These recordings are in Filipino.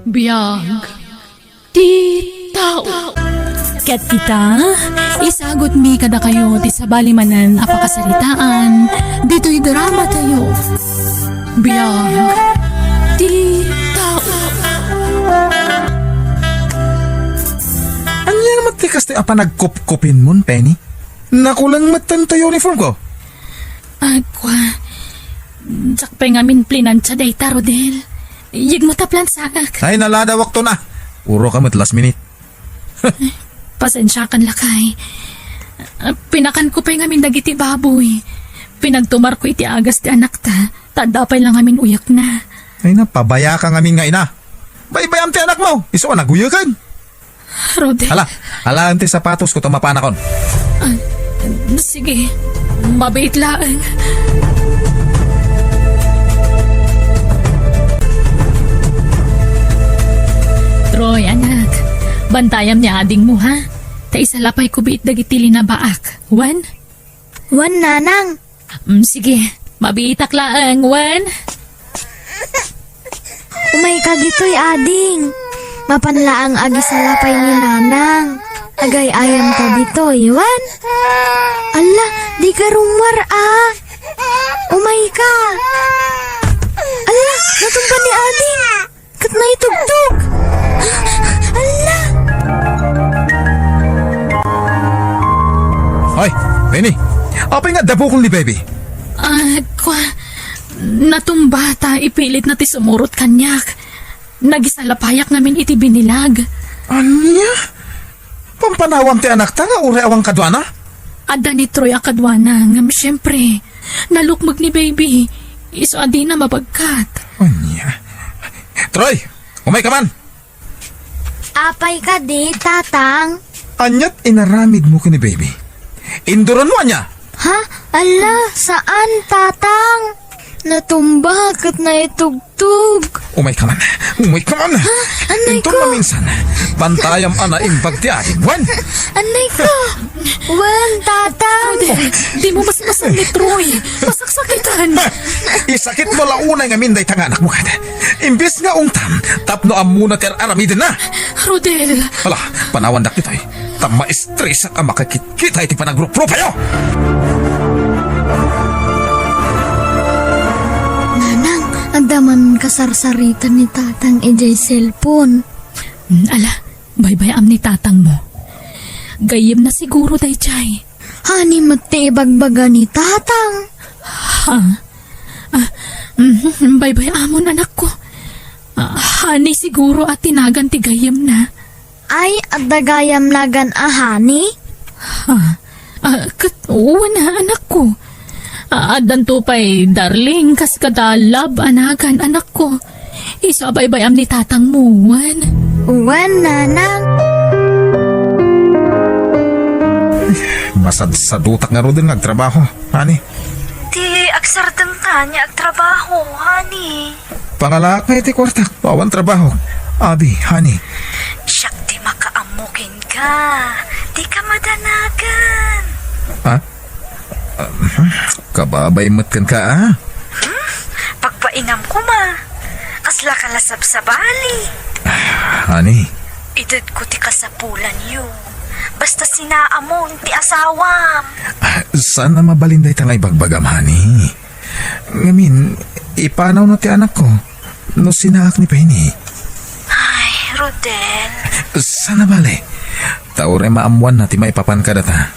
Biyag ti tao. Ket kita, isagot mi kada kayo ti sabalimanan apakasalitaan, dito'y drama tayo. Biyag ti tao. Anya naman tikas ti apa nagkop-kopin mon, Penny? Nakulang matan to uniform ko. Agwa, sakpay ngamin plinansya day Rodel. Yig mo taplan sakak. Ay nalada wakto na. Uro ka mo't last minute. Pasensya kan lakay. Pinakan ko pa'y ngamin dagiti baboy. Pinagtumar ko iti agas ti anak ta. Tadapay lang ngamin uyak na. Ay napabaya ka ngamin nga ina. Baybayam ti anak mo. Iso ka naguyakan. Rodel. Hala ti sapatos ko tamapanakon. Sige, mabait lang. Troy, anak. Bantayam niya ading mo, ha? Ta isalapay ko biit dagiti na baak. Wan? Wan, nanang. Sige, mabiitak lang, Wan. Umay ka gito'y ading. Mapanlaang agi sa lapay ni nanang. Agay ayam ka dito'y, Wan. Ala, di ka rumar ah. Umay ka. Ala, natumba ni ading. Kat na itugtog. Ala. Hoy, Penny. Apay nga dabukol ni baby. Natumba ta, ipilit na ti sumurot kanyak. Nagisalapayak namin iti binilag. Anya? Pampanawam ti anak ta nga ure awang kadwana? Ada ni Troy akadwana, ngam siyempre. Nalukmag ni baby. Iso adi na mabagkat. Anya? Troy, umay ka man. Apay ka di, tatang. Anyat inaramid mo ka ni baby. Induron mo anya. Ha? Ala, saan, tatang? Natumba kat na itugtog. Umay ka man. Umay ka man. Anay Ito ko. na minsan. Bantayam ana imbag ti ating wan. Anay ko. Wan, tatang. Di mo masmasan ni Troy. Masaksakitan. Isakit mo launay nga minday tanga anak mo kada. Imbis nga ungtam, tapno amuna ter aramidin na. Rodel. Hala, panawandak kita eh. Tama stress ka makakit-kita iti panagrup-rup ayo. Nanang, adaman kasarsaritan ni tatang ejay cellphone. Ala, bye-bye ni tatang mo. Gayem na siguro day chay. Hani mati ibagbaga ni tatang. Ha? Bye-bye amon anak ko. Hani siguro at tinagan ti gayem na. Ay, adagayam nagan ahani? Oo na anak ko. Adan to pa'y darling kas kadalab anagan anak ko. Isabay-bayam ni tatang muwan. Wan, nanang. Masad-sadutak nga ro din nagtrabaho, hani. Ti aksardang tanya ag trabaho, hani. Pangalakay iti kwarta, pawan trabaho. Abi, hani. Siyak di makaamukin ka. Di ka madanagan. Ha? Kababay matkan ka, ah? Pagpainam ko ma. Kasla kalasab sa bali. Hani. Idad ko ti kasapulan yu. Basta sinaamon ti asawam. Sana mabalinday tangay bagbagam, hani. Ngamin, ipanaw no ti anak ko. No sinaak ni Penny. Ay, Rodel. Sana bale. Taure maamuan na ti maipapan ka data.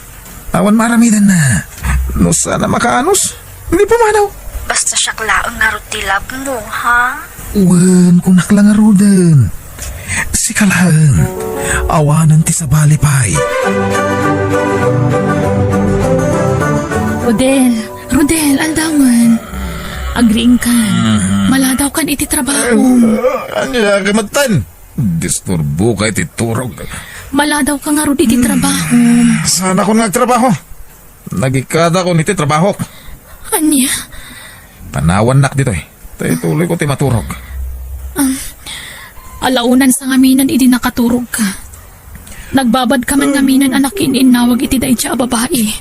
Awan maramidan na. No sana makaanos. Hindi pumanaw. Basta siyaklaang nga rutilab mo, ha? Uwan, kunak lang nga rodan. Si kalang. Awanan ti sa balipay. Rodel, aldawan. Agriing ka. Maladaw kan iti trabaho. Anya kamatan? Disturbo ka iti turog. Maladaw ka nga ro iti trabaho. Sana ko nagtrabaho. Nagikada ko niti trabaho. Anya? Panawan nak dito eh. Tayo tuloy ko ti maturog. Alaunan sa ngaminan iti nakaturog ka. Nagbabad ka man ngaminan anakin inawag iti dahi siya babae.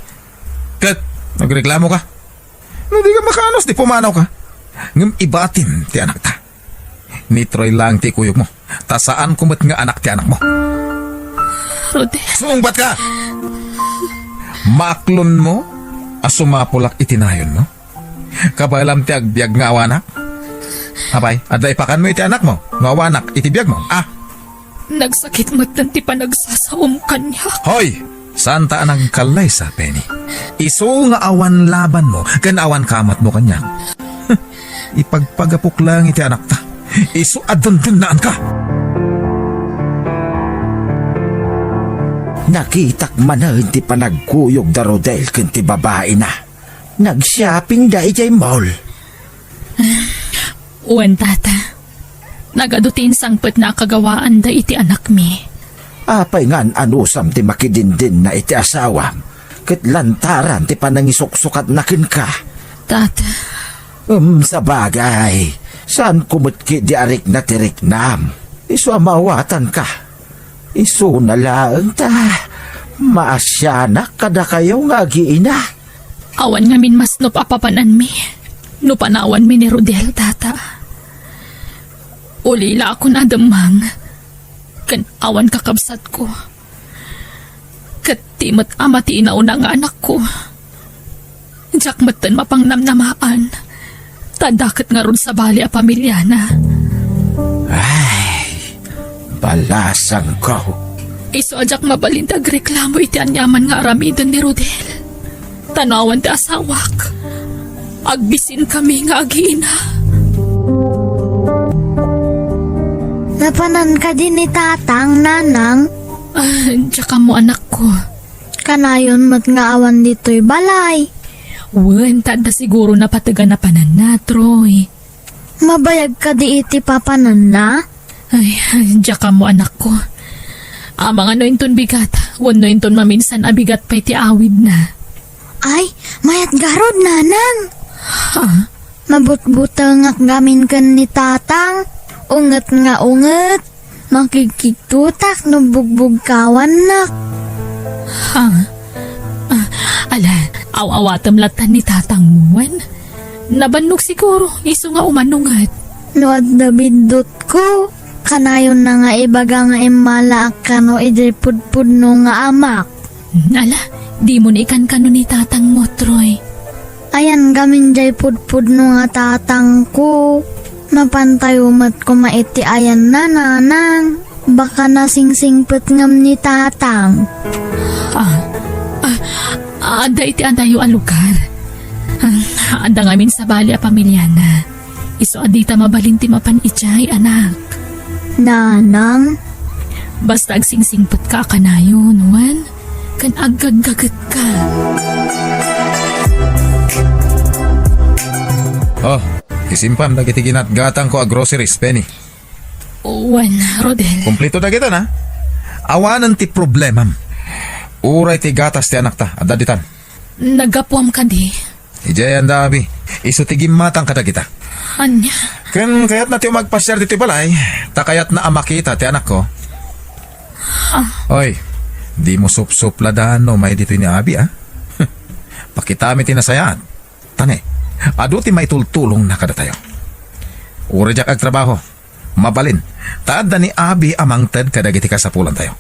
Kat, nagreklamo ka? Hindi ka makaanos, di pumanaw ka. Ngam ibatin ti anak ta. Ni Troy lang ti kuyog mo. Ta saan kumot nga anak ti anak mo? Rodel, Sumungbat ka! Maklon mo? Asumapulak itinayon mo? Kabalam ti agbyag nga awanak? Abay, aday pakan mo iti anak mo. Nga awanak, itibiyag mo. nagsakit matan ti panagsasaom kanya. Hoy! Saan ta nagkalay sa Penny? Iso nga awan laban mo, kan awan kamat mo kanya. Ipagpagapok lang iti anak ta. Iso adandandaan ka. Nakitak man na hindi pa nagkuyog da Rodel kanti babae na. Nag-shopping da ijay mall. Uwan tata, nagadutin sangpet na kagawaan da iti anak mi. Apay ngan anusam ti makidindin na iti asawam. Ket lantaran ti panangisuksukat na kin ka. Tata, Sa bagay, saan kumutki di arik na tiriknam? Isu amawatan ka. Isu na lang ta. Maasyanak kada kayo nga giina. awan nga min mas apapanan mi. No panawan mi ni Rodel, tata. Ulila ako na damang. Kan awan kakabsat ko. Katimot amati inauna nga anak ko. Diyak matan mapang namnamaan. Tadakat nga ron sa bali a pamilya na. Balasang ko. Iso ajak mabalintag reklamo iti anyaman nga aramidon ni Rodel. Tanawan ti asawak. Agbisin kami nga agiina. Napanan ka din ni tatang, nanang. Tsaka mo anak ko. Kanayon mat nga awan dito'y balay. Wen, tada siguro na pataga na panan na, Troy. Mabayag ka di iti papanan na. Ay, tsaka mo anak ko. Amang ano inton bigat. Wano inton maminsan abigat pa iti awid na. Ay, mayat garod, nanang. Ha? Mabutbutang nga gamin kan ni tatang. Unget nga unget. Makikitutak no bugbog kawan nak. Ha? Ala, awawatam latan ni tatang muwan. Nabannog siguro, iso nga umanungat. No at dabidot ko. Kanayon na nga ibaga nga imala kano idripudpud no nga amak. Ala, di mo na ikan kano ni tatang mo, Troy. Ayan gamin jay pudpud no nga tatang ko. Mapantay umat ko maiti ayan na nanang. Baka nasingsingpet ngam ni tatang. Ada iti adayo ang lugar. Ada ngamin sa bali a pamilya na. Iso adita mabalinti mapan ichay, anak. Nanang, Basta agsingsingpet ka kanayon, Juan. Kan agagagat ka. Oh, isimpam na kiti gatang ko a groceries, Penny. Juan, Rodel. Kumplito na kita na. Awanan ti problemam. Uray ti gatas ti anak ta, adaditan. Nagapuam ka di. Ijay ang dabi. Iso ti gimatang kada kita. Anya, Kan kayat na ti magpasyar dito balay, takayat na amakita ti anak ko. Oy, di mo sup-supladan no may dito ni Abi Pakitami ti nasayaan. Tane, ado ti may tultulong na kada tayo. Uri jak ag trabaho. Mabalin, taad na ni Abi amang tad kadagiti kasapulan tayo.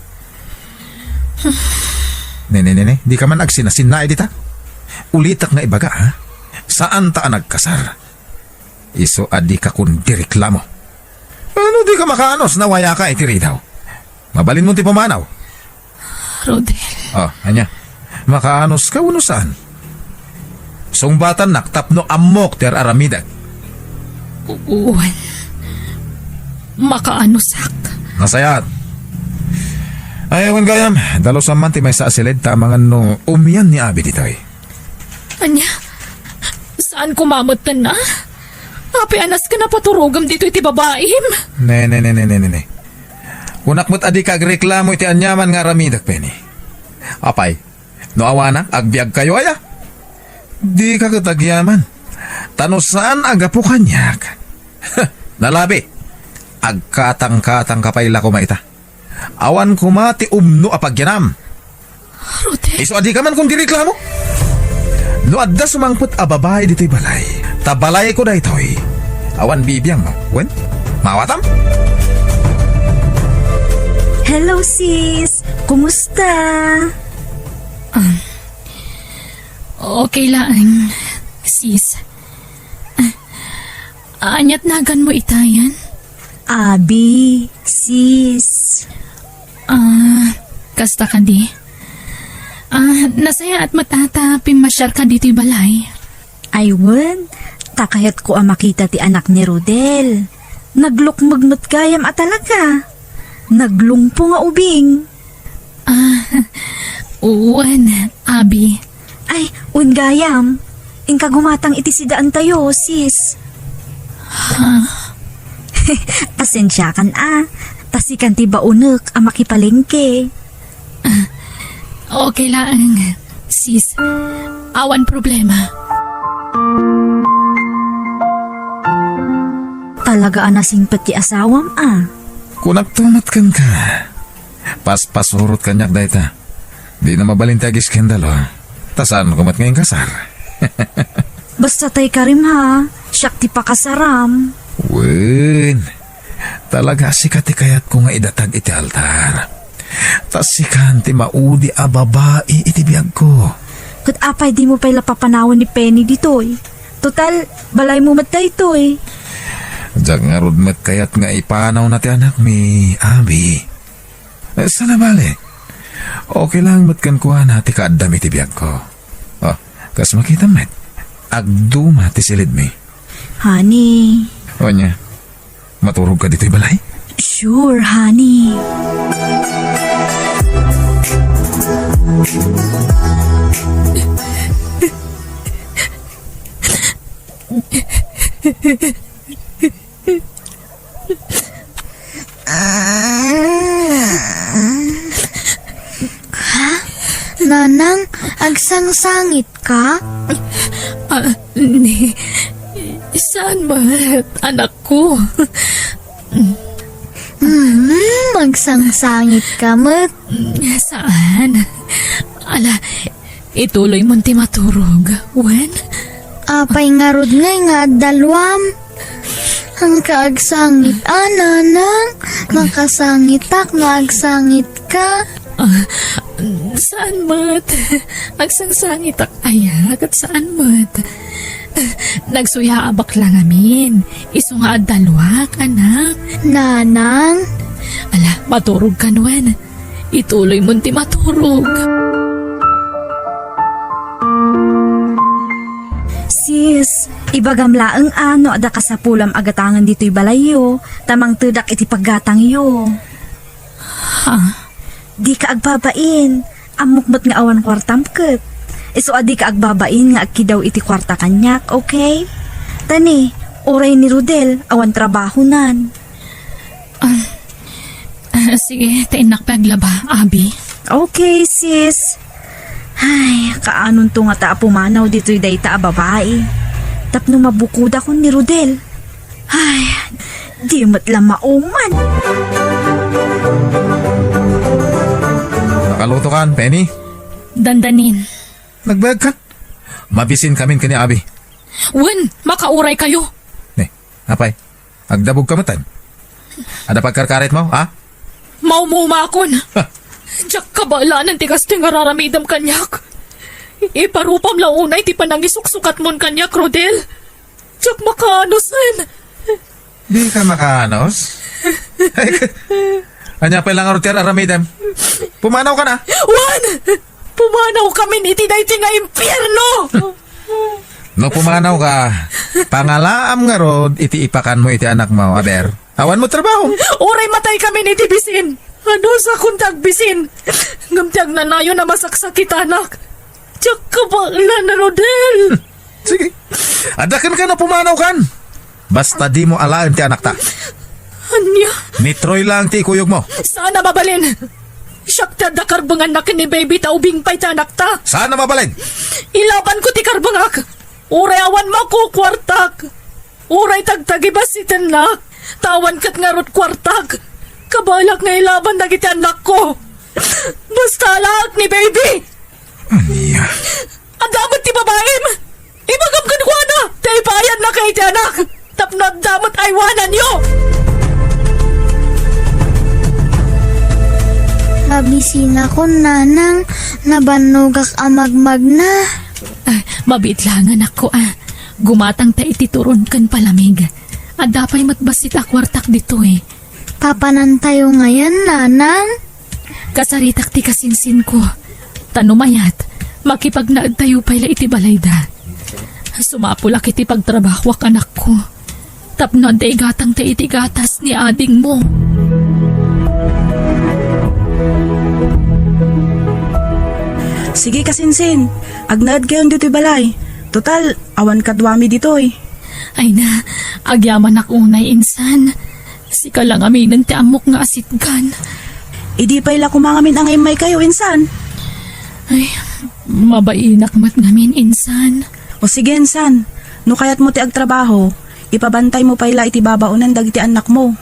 Nene, di ka man agsinasin na edita. Ulitak nga ibaga Saan ta nagkasar? Iso adi ka kun direklamo. Ano di ka makaanos na waya ka itiri daw? Mabalin mo ti pumanaw. Rodel. Oh, anya. Makaanos ka unusan. Sungbatan naktapno amok ter aramidag. Juan. Makaanusak. Nasayat. Ayawan gayam, dalos man ti may sa asilid tamangan no umiyan ni Abi ditoy. Anya, saan kumamot ka na? Api anas ka na paturugam dito iti babaim. Ne. Unakmot adi kag reklamo iti anyaman nga ramidak, Penny. Apay, no awanak, agbiag kayo aya. Di ka katagyaman. Tano saan agapu kanyak? Nalabi, agkatang-katang kapayla ko maita. Awan kumati umno apagyanam. Rodel. Iso adi ka man kung direklamo. No adda sumangput a babae dito'y balay. Tabalay ko da ito'y. Awan bibiyang mo. Wen? Mawatam? Hello, sis. Kumusta? Okay lang, sis. Anyat nagan mo itayan? Abi, sis. Kasta ka di? Nasaya at matata pimasyar ka dito'y balay. Aywan, takayat ko ang makita ti anak ni Rodel. Naglukmagmat gayam at talaga. Naglungpo nga ubing. Uwan, Abi. Ay, gayam. Ingka gumatang iti sidaan tayo, sis. Pasensya kan Tasikan ti baunek ang makipalengke. Okay lang, sis. Awan problema. Talaga anasingpet ti asawam Kung nagtumat kan ka, pasurot kanyak dayta. Di na mabalintag iskandalo. Tasan kumat ngayong kasar. Basta tay karim ha. Siyak ti pakasaram. Wen, talaga sikati kayat ko nga idatag iti altar. Tas sikanti maudi a babae iti biyag ko. Kat apay di mo pala papanawan ni Penny ditoy. Total, balay mo matay toy. Diyak nga rudmet kayat nga ipanaw na ti anak mi, Abi. Sana bale. Okay lang mat kan kuha na ti kaadam iti biyag ko. Oh, kas makita met. Agduma ti silid mi. Honey. O niya, maturog ka dito'y balay? Sure, honey. Nanang, agsangsangit ka? Saan ba, anak ko? Magsangsangit ka, mat. Saan? Ala, ituloy mo ti maturog. Wen? Apay nga rod nga dalwam. Ang kaagsangit, nanang. Nakasangitak, naagsangit ka. Saan mat? Agsangsangit ak ayak at saan mat? Nagsuya abak lang amin. Iso nga dalwak, anak. Nanang, Ala, maturog ka nwen. Ituloy mo ti maturog. Sis, ibagam laeng ada kasapulam agatangan dito'y balayo. Tamang tudak iti paggatang yo. Di ka agbabain. Amukmat nga awan kwartam ket. Iso adi ka agbabain nga agkidaw iti kwarta kanyak, okay? Tani, oray ni Rodel, awan trabaho nan. Sige, tainak paglaba, Abi. Okay, sis. Ay, kaanon to nga ta pumanaw dito'y dayta a babae. Tapno mabukuda ko ni Rodel. Ay, di matla mauman. Nakaluto kan, Penny? Dandanin. Nagbayag kan? Mabisin kamin kani Abi. Wen, makauray kayo. Apay, agdabog ka matan. Ada pagkarkaret mo, ha? Maumumakon. Diyak kabalanan ti kas nga raramidam kanyak. Iparupam lang unay ti panangisuksukat mon kanyak, Rodel. Diyak makaanusan. Di ka makaanos? Anya pa lang arutir aramidem. Pumanaw ka na. Wan! Pumanaw kami iti dayti nga impyerno! No pumanaw ka, pangalaam nga rod, iti ipakan mo iti anak mo, aber. Awan mo trabaho. Oray matay kami ni bisin. Ano sa kuntag bisin? Ngamtiag na nayo na masaksakit anak. Tiyak ka ba na Rodel? Sige. Adakan ka na pumanaw kan. Basta di mo alaan ti anak ta. Anya, Ni Troy lang ti ikuyog mo. sana mabalin. Siyak ta da karbangan na kini baby ta ubing pa'y ta anak ta. Sana mabalin. Ilaban ko ti karbangak. Uray awan mo ko kwartak. Uray tagtagibas si tenak. Tawan kat nga rot kwartak. Kabalak nga ilaban na kita anak ko. Basta alak ni baby. Anya. Ang damat ti babaem. Ibagam kanwana. Tay bayad na kay ti anak. Tapnod damat aywanan yo. Sina ko nanang nabanugak amagmag na. Mabit lang anak ko Gumatang ta itituron kan palamig. Dapay matbasit akwartak dito Papanan tayo ngayon, nanang. Kasaritak ti kasinsin ko. Tanumayat, makipagnaad tayo pala iti balayda. Sumapulak iti pagtrabahwak anak ko. Tapno day gatang ta iti gatas ni ading mo. Sige kasinsin, agnaad kayon dito'y balay. Total, awan kadwami dito'y. Ay na, agyaman ako unay insan. Sika lang aminan ti amok nga asitkan. Idi pa ila kumangamin ang imay kayo, insan. Ay, mabainak mat ngamin insan. O sige, insan. No kayat mo ti agtrabaho, ipabantay mo pa ila iti babaunan dagiti anak mo.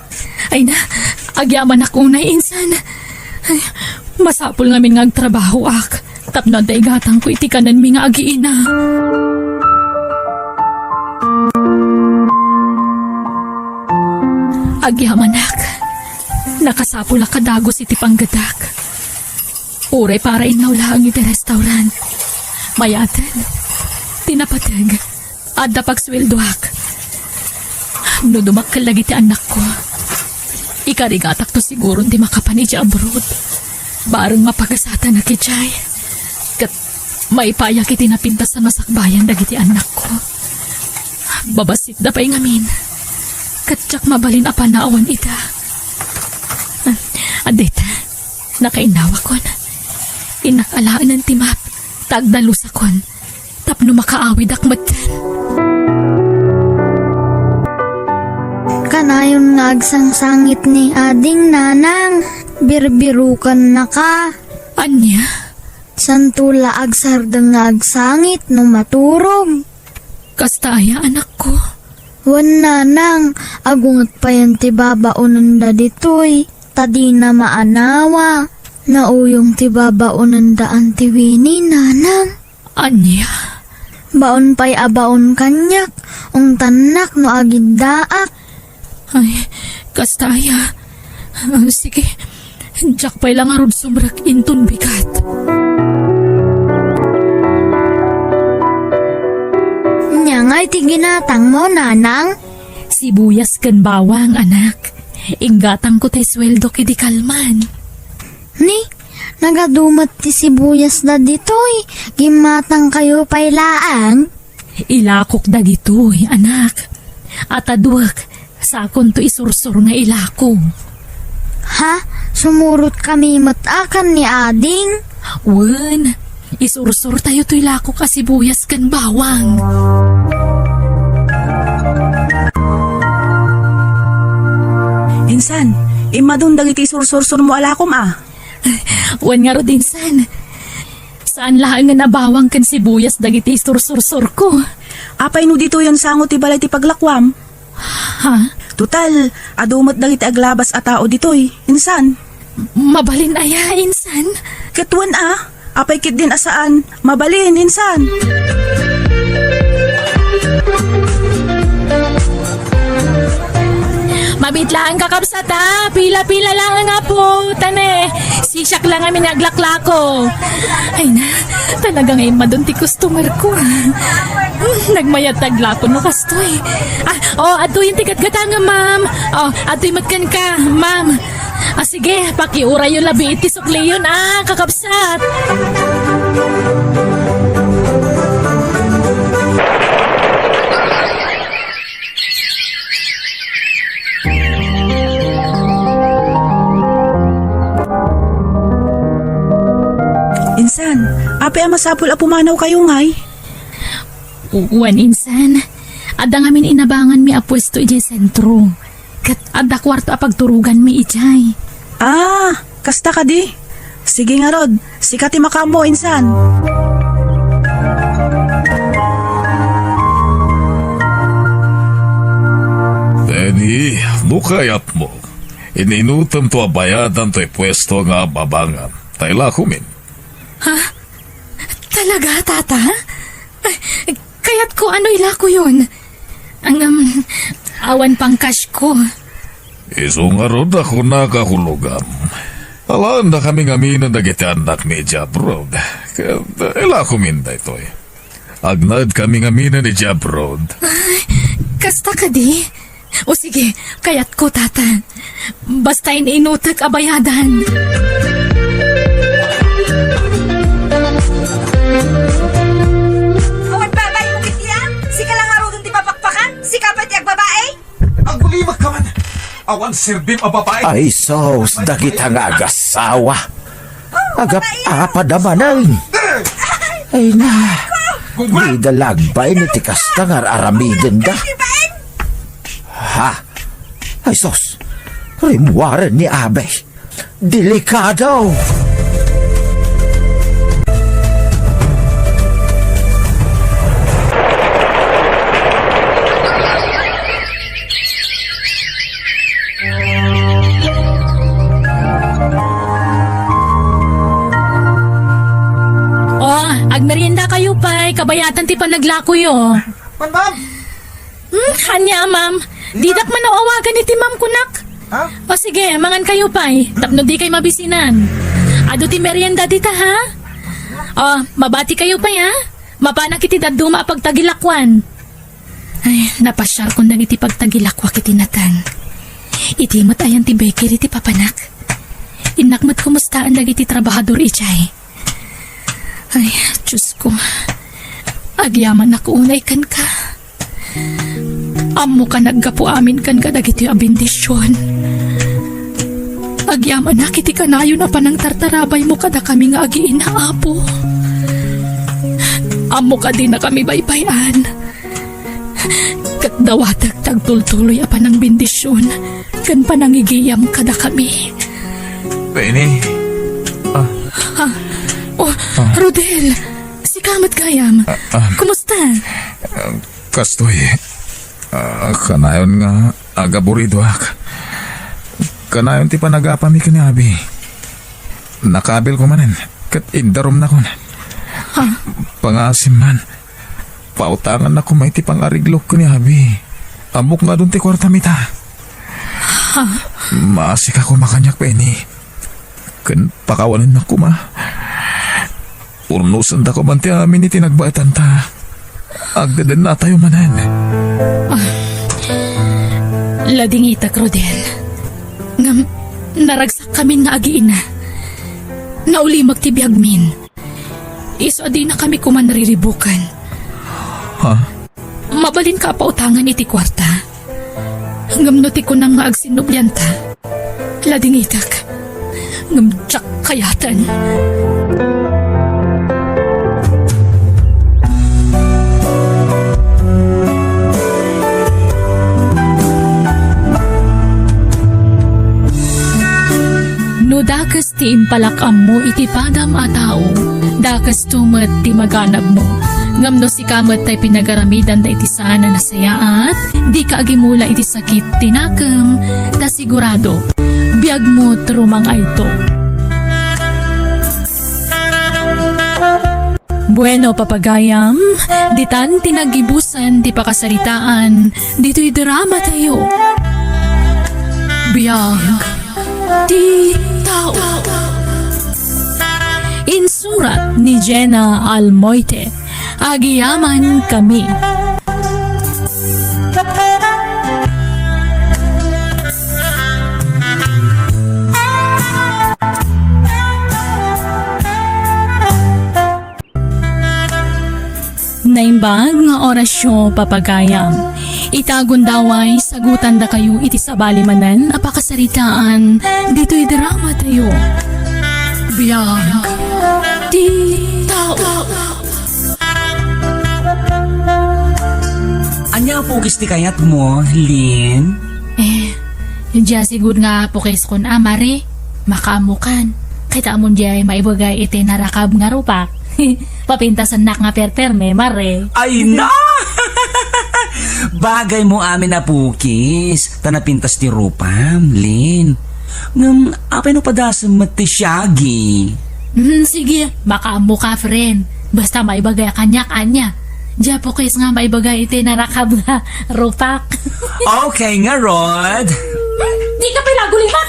Ay na, agyaman ako unay insan. Ay, masapul ngamin nga agtrabaho ak. Tapno day gatang ko iti kanan mi nga agiina. Agyamanak, nakasapula kadagos iti panggadak. Uray para inawlaang iti restaurant. Mayatan, tinapatag, adda pagsweldoak. No dumakkalag iti anak ko. Ikarigatak to siguro di makapan iti abroad. Barang mapagasatan na kitchay. Kat maipayak iti napintas sa masakbayan dagiti anak ko. Babasit da pa'y ngamin. Katsak mabalin apanaawan ita. Adeta, nakainawa kon. Inakalaan ng timap, tagdalusakon. Tapno makaawid akmatan. Kanayon nga agsangsangit ni ading nanang. Birbirukan na ka. Anya? Santula agsardang nga agsangit no maturog. Kastaya anak ko. Wan nanang, agungot pa yan ti babaunan da ditoy. Tadi na maanawa. Nauyong ti babaunan da antiwini nanang. Anya? Baon pa'y abaon kanyak. Ung tanak no agiddaak. Ay, kastaya. Sige, jak pa'y lang arod sumrak intun bigat. Nyangay ti ginatang mo, nanang. Sibuyas kan bawang, anak. Inggatang ko tay sweldo kidi kalman. Ni, nagadumat ti sibuyas da ditoy. Gimatang kayo pailaan. Ilakok da gitoy, anak. At aduak, sakon to isursur nga ilako. Ha? Sumurot kami matakan ni ading? Wen, isursur tayo to ilako ka sibuyas kan bawang. Insan, imadong dagiti sursursur mo alakom Wen nga rodin san. Saan lahat nga nabawang kan sibuyas dagiti isursur ko? Apay no dito yon sangot ti balay ti paglakwam. Ha? Total, adumot dagiti aglabas a tao ditoy, insan. Mabalin aya, insan? Katwan apay kit din asaan, mabalin, insan. Mabitlaan ka kapsata, pila-pila lang nga po, tane. Sisak lang kami naglaklako. Ay na, talaga ngayon madunti customer ko. Nagmayat taglako no kastoy. Ato yung tikat-gata nga, ma'am. Ato yung matkan ka, ma'am. Sige, pakiura yung labi iti sukli yun, kakapsat. Insan, apay masapul a pumanaw kayo ngay. Uwan insan, ada ngamin inabangan mi apwesto ijay sentro. Kat ada kwarta pagturugan mi ijay. Kasta ka di. Sige nga rod, sikati makamo, insan. Teddy, bukayat mo. Ininutom to abayadan to'y pwesto nga babangan. Tayla kumin. Ha? Talaga, tata? Kaya't ko ano ilako yun? Ang awan pang cash ko. Iso nga rod ako nakahulugan. Alam na kami ngaminan na giti anak ni Jabrod. Kaya ila kuminda ito eh. Agnad kami ngaminan ni Jabrod. Kasta ka di? O sige, kayat ko tatan. Basta ininutak abayadan. Awan babay mo kitiyan? Sika lang aro dun ti papakpakan? Sika pa ti agbabae? Ang bulimag ka man! Awan sirbim a babae! Ay sos, dagit ang agasawa. Agap apa naman ay na. Di dalagbay ni tikas tangar aramiden da. Ha? Ay sos, rimwaran ni Abe. Delikado. Oh, agmerienda kayo pa'y. Kabayatan ti panaglako yo. Ma'am! Hanya, ma'am. Didak man nawawagan ni ti ma'am kunak. Ha? O sige, mangan kayo pa'y. Tapno di kayo mabisinan. Ado ti merienda dita, ha? O, mabati kayo pa'y, ha? Mapanak iti daduma pagtagilakwan. Ay, napasyal kong nang iti pagtagilakwa kiti natan. Iti matayan ti Becky iti papanak. Inakmat kumustaan lagi ti trabahador ichay. Ay, Diyos ko. Agyaman ako unay kan ka. Amo ka naggapu amin kan ka dagiti abindisyon. Agyaman na kiti kanayo na panang tartarabay mo kada kami nga agi inaapo. Amo ka din na kami baybayan. Kat dawatag tagtultuloy a panang bindisyon. Kan panangigiyam kada kami. Penny, Oh, Rodel, si Kamat Gayam. Kumusta? kastoy. Kanayon nga agaburido ak. Kanayon ti panagapami ka ni Abi. Nakabil ko manin. Kat indarom na ko na. Pangasim man. Pautangan na ko may ti pangariglok ko ni Abi. Amok nga dun ti kwartamita. Maasik ako makanyak, Penny. Kan pakawanan na ko ma. Urnusan da ko man ti amin iti nagbaatan ta. Agdadan na tayo manan. Lading itak, Rodel. Ngam, naragsak kami nga agiina. Nauli magtibiyag min. Iso di na kami kuman nariribukan. Ha? Mabalin ka pautangan iti kwarta. Ngam nuti ko nang nga agsinubyanta. Lading itak. Ngam tsak kayatan. No dakas ti impalakam mo iti padam a tao, dakas tumet ti maganab mo. Ngam no si kamet tay pinagaramidan da iti sana nasayaat, di ka agimula iti sakit tinakam, ta sigurado, biag mo trumang ayto. Bueno, papagayam, ditan tinagibusan ti pakasaritaan, dito'y drama tayo. Biag di tao. Insurat ni Jenna Almoite. Agiyaman kami. Naimbag nga orasyon papagayam. Itagon daway, sagutan da kayo iti sabali manan, apakasaritaan, dito'y drama tayo. Biyag, di tao. Anya po ti kayat mo, Lin? Diya siguro nga po kes kon amare, makamukan. Kita amon diya maibagay iti narakab nga rupak. Papintasan nak nga perperme, mare. Ay na! Bagay mo amin na pukis. Tanapintas ti rupam, Lin. Ngam, apay no padasam mati siyagi. Sige, makaamu ka, friend. Basta maibagay kanya-kanya. Diya po kes nga maibagay iti narakab nga rupak. Okay nga, Rod. Di ka pinagulihan!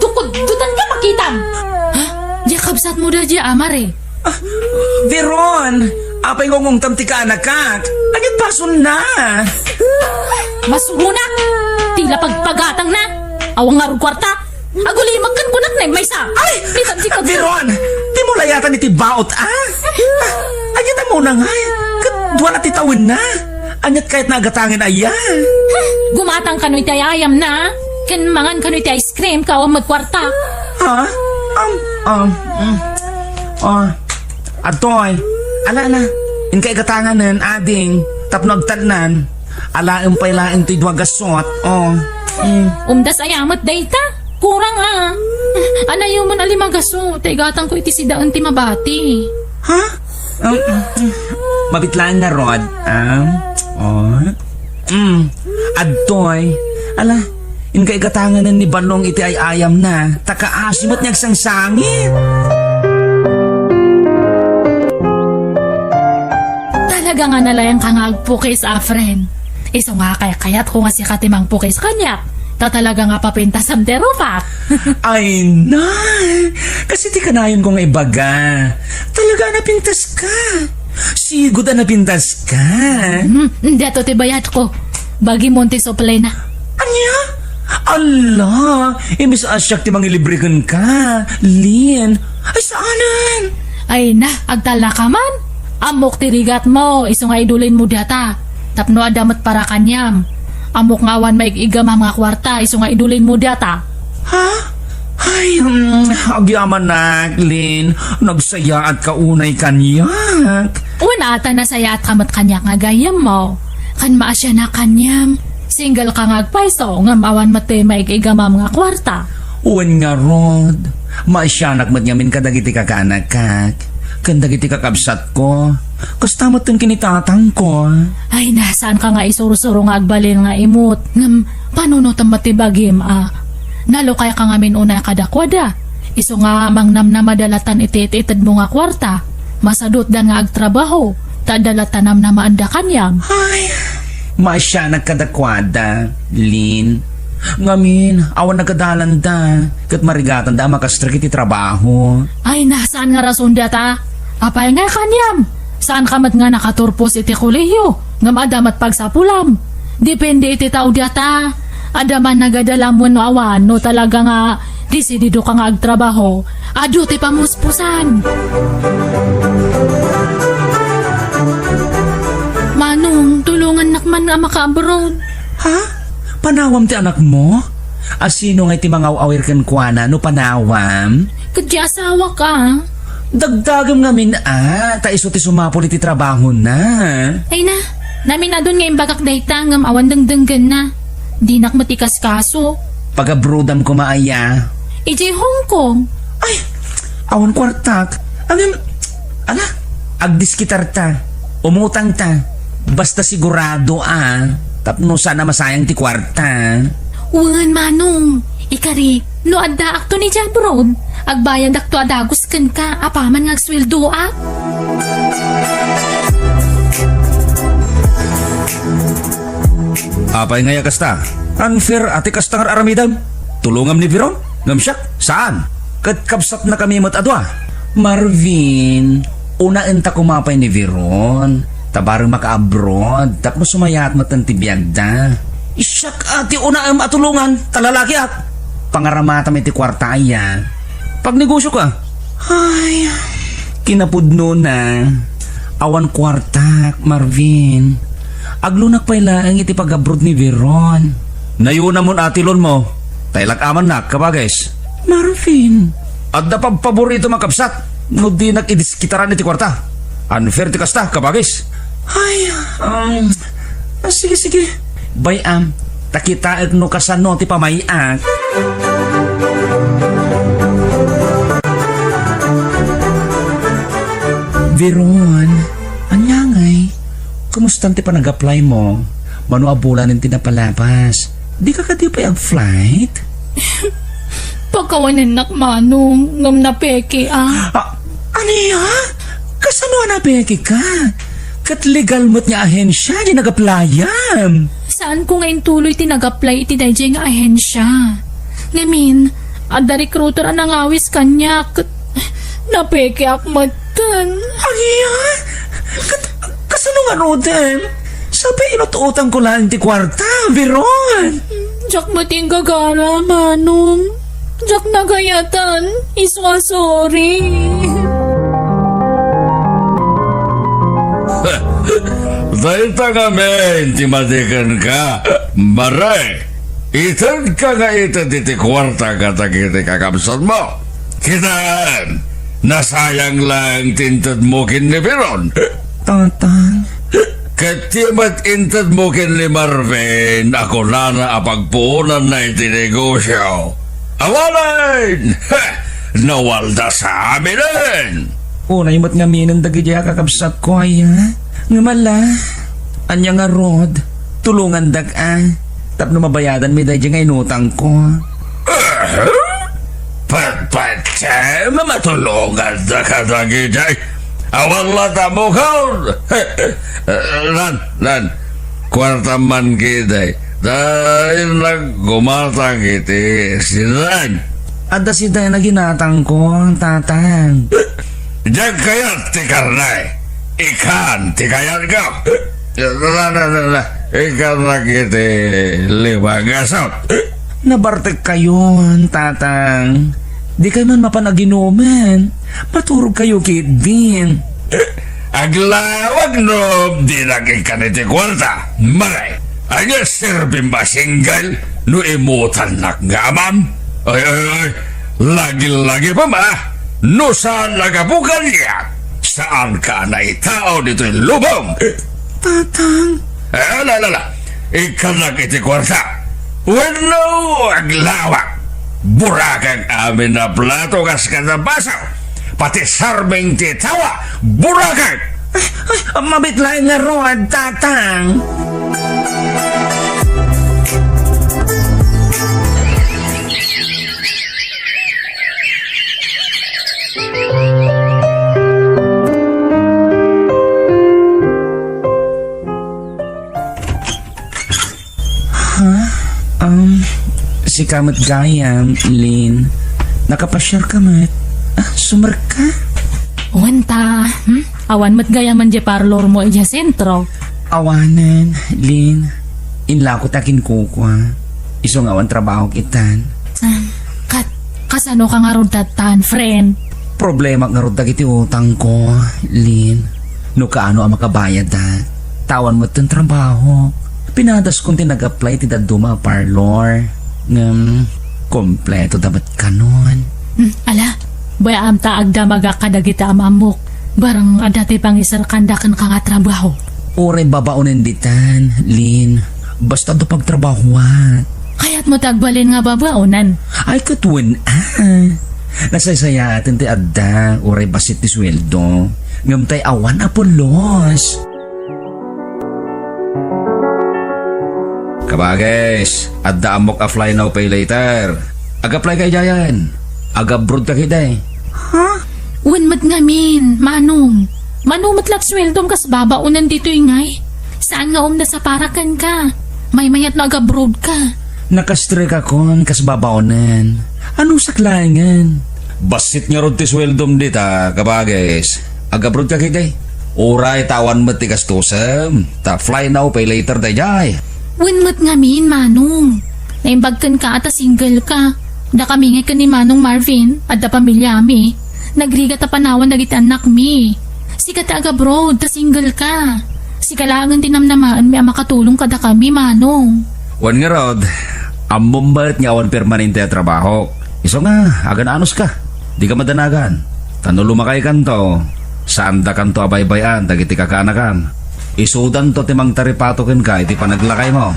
Dukod-dutan ka makitam! di amare. Veron, apay ngongong tamti ka anak ka. Anyat pasun na. Masuna! Tila pagpagatang na! Awang nga kwarta! Agulimag kan kunak na may sa! Ay! Bitan si Kagsa! Veron, di mo layatan iti baot Anyat na muna nga. Kadwa na titawin na. Anyat kahit nagatangin ayan. Gumatang kano iti ayam na! Kan mangan kano iti ice cream ka awang magkwarta! Ha? Atoy, ala na. In kay gatanganan, ading, tapno agtadnan. Ala pay laing ti dua gasot. Umdas ayamat dayta! Kurang Anayo mo na limagaso, taigatang ko iti sidaan ti mabati. Ha? Mabitlaan na rod. Adtoy, ala, in kay gatanganan ni Balong iti ay ayam na. Takaasimot niyag sang sangit. Talaga nga nalayang kangagpukis, friend. Iso nga kayat ko nga si katimang pukis kanya. Talaga nga papintasam de rupak. Ay na, kasi di ka na yun kong ibaga. Talaga napintas ka. Sigod na napintas ka. Hindi ato ti bayat ko. Bagi monte soplay na. Anya? Allah, imis asyak ti mangilibrikan ka. Lin, ay saanan? Ay na, agtala ka man. Amok tirigat mo, iso nga idulin mo data. Tapno adamat para kanyam. Amok ngawan maigigam ang mga kwarta, iso nga idulin mo data. Ha? Ay, agyaman na, Lin. Nagsaya at kaunay kanyak. Una ata na saya at kamat kanyak nga gayam mo. Kan maasya na kanyam. Single ka nga agpaiso, nga mawan mati maigigam ang mga kwarta. Uwan nga, Rod. Maasyanak matyamin kadagiti kakaanak. Kandagiti kakabsat ko. Kastamat tun kinitatang ko. Ay, nasaan ka nga isurusuro nga agbalin nga imot. Ngam, panuno tam matibagim Nalukay ka nga minuna kadakwada. Iso nga mangnam na madalatan itititid mo nga kwarta. Masadot dan nga agtrabaho. Tadalatanam na maanda kanyam. Ay, maasya nagkadakwada, Lin. Ngamin, awan nagkadalan da. Kat marigatan da makastrak iti trabaho. Ay, nasaan nga rason data? Apay nga kanyam. Saan kamat nga nakaturpos iti kuleyo? Ngam adamat pagsapulam. Depende iti tao data. Adaman nagadalam mo no awan no talaga nga disidido ka nga agtrabaho. Ado ti pamuspusan. Manong, tulungan nakman nga maka-abroad. Ha? Panawam ti anak mo? Asino nga iti mga awir kan kuana no panawam? Kadya asawa ka. Dagdagam ngamin ta iso ti sumapol iti trabaho na. Ay na, namin na doon nga imbagak dayta ngam awan dangdanggan na. Di nak matikas kaso. Pag-abroadam ko maaya. Ije Hong Kong. Ay, awan kwartak. Ala, agdiskitar ta. Umutang ta. Basta sigurado Tapno sana masayang ti kwarta. Uwan manong. Ikari, no adda akto ni Jabrod. Agbayad akto adagos kan ka. Apaman nga sweldo Apay nga kasta. Unfair ati kasta nga aramidam. Tulungam ni Viron. Ngamsyak, saan? Katkapsat na kami matadwa. Marvin, una enta kumapay ni Viron. Tabarang maka-abroad. Tapos sumayat matantibiyag da. Isyak ati una ang matulungan. Talalaki at. Pangaramata may ti kwarta aya. Pag negosyo ka. Ay, kinapudno na. Awan kwarta, Marvin. Aglunak pa ilang iti pag-abroad ni Veron. Nayuna mo atilon mo. Taylak aman na, kabagais. Marvin. At da paborito makapsat. No di nag-idiskitaran iti kwarta. Unfair ti kasta, kabagais. Ay, sige. Bayam, takita no kasano ti pamayak. Veron, anyangay, kumusta ti pa nag-apply mo? Mano abulan yung tinapalapas? Di ka kadi pa yung flight? Pagkawanan nak manong. Ngam na peke Ano yan? Kasano na peke ka? Kat legal mo't niya ahensya di nag-applyan. Saan ko ngayon tuloy tinag-apply iti dayjay nga ahensya? Ngamin, ada recruiter ang nangawis kanya. Napeke akmatan. Ang iya? Kasano nga Rodel? Sabi inutuutang ko lang ti kwarta, Veron. Jak mating gagara, manong. Jak nagayatan. Iswa sorry. Dahil tangamen, timadikan ka. Maray, itad ka nga itad iti kwarta katagiti kakamsan mo. Kitaan, nasayang lang tintad mo kin ni Veron. Tatang. Katimat intad mo kin ni Marvin, ako na apagpuunan na iti negosyo. Awalan! Nawalda sa amin rin! Unay mo't nga minan dagidya kakabsat ko ay nga mala. Anya nga Rod, tulungan tapno mabayadan mi dahil nga inutang ko. Patpatsa, mamatulungan na ka dagiday. Awang lata mo kaon. Lan, kwarta man kiday. Dahil naggumatang iti sinan. Ada si Day na ginatang ko, tatang. Diyan kayat ti karnay. Ikan ti kayat ka. Ikan na kiti limang asap. Nabartek kayo, tatang. Di kayo man mapanaginuman. Maturog kayo kit din. Aglawag no, di naging kaniti kwarta. Maray, anya sirbim ba singgal no imutan nakngamam? Ay, lagi-lagi pa ma. No saan nagabukan niya? Saan ka na itao dito yung lubong? Tatang. Ikaw na kiti kwarta. Wano aglawag. Burakang amin na plato kas kanabasaw. Pati sarbing titawa. Burakang! Ay, mabitlain nga Rod, tatang. Si Kamat Gayam, Lin. Nakapasyar ka, Mat. Sumar ka? Wanta, awan mat gayaman di parlor mo iya sentro. Awanan, Lin. Inla ko takin kukwa. Isong awan trabaho kitan. Kasano ka nga ron tatan, friend? Problema nga ron dagiti utang ko, Lin. No kaano ang makabayad da. Tawan mo itong trabaho. Pinadas kong tinag-apply ti daduma parlor. Kompleto dapat kanon. Ala, baya am taag da magakadagita amamok. Barang adati pang isar kandakan ka nga trabaho. Ore babaonin ditan, Lin. Basta do pagtrabahuan. Kaya't mo tagbalin nga babaonan. Ay katwin Nasaysaya atin ti adda. Ore basit ti sweldo. Ngamtay awan apolos. Kabagis, adda amok a-fly now pay later. Aga-apply kay Jayan. Aga-brood ka kiday. Unmat nga min, manong. Manumat lat sweldom kas babaonan dito ingay. Saan nga na sa parakan ka? May mayat na agabroad ka. Nakastre ka kon kas babaonan. Anong saklayangan? Basit nga rod ti sweldom dita, kabagis. Aga-brood ka kiday. Uray tawan mo ti kastusam. Ta fly now pay later day jay. Unmat nga min, manong. Naimbagkan ka at single ka. Da kami nga ka ni Manong Marvin at da pamilya mi. Nagriga ta panawan dagiti anak mi. Si ka taga abroad, ta single ka. Si kalangan tinamnamaan mi ang makatulong kada kami, manong. Wan nga rod, amom ba't nga awan permanente a trabaho. Iso nga, agan anos ka. Di ka madanagan. Tano lumakay kanto. Saan da kanto abay-bayan, dagiti kakanakan. Isudan to timang taripatokin ka, iti panaglakay mo.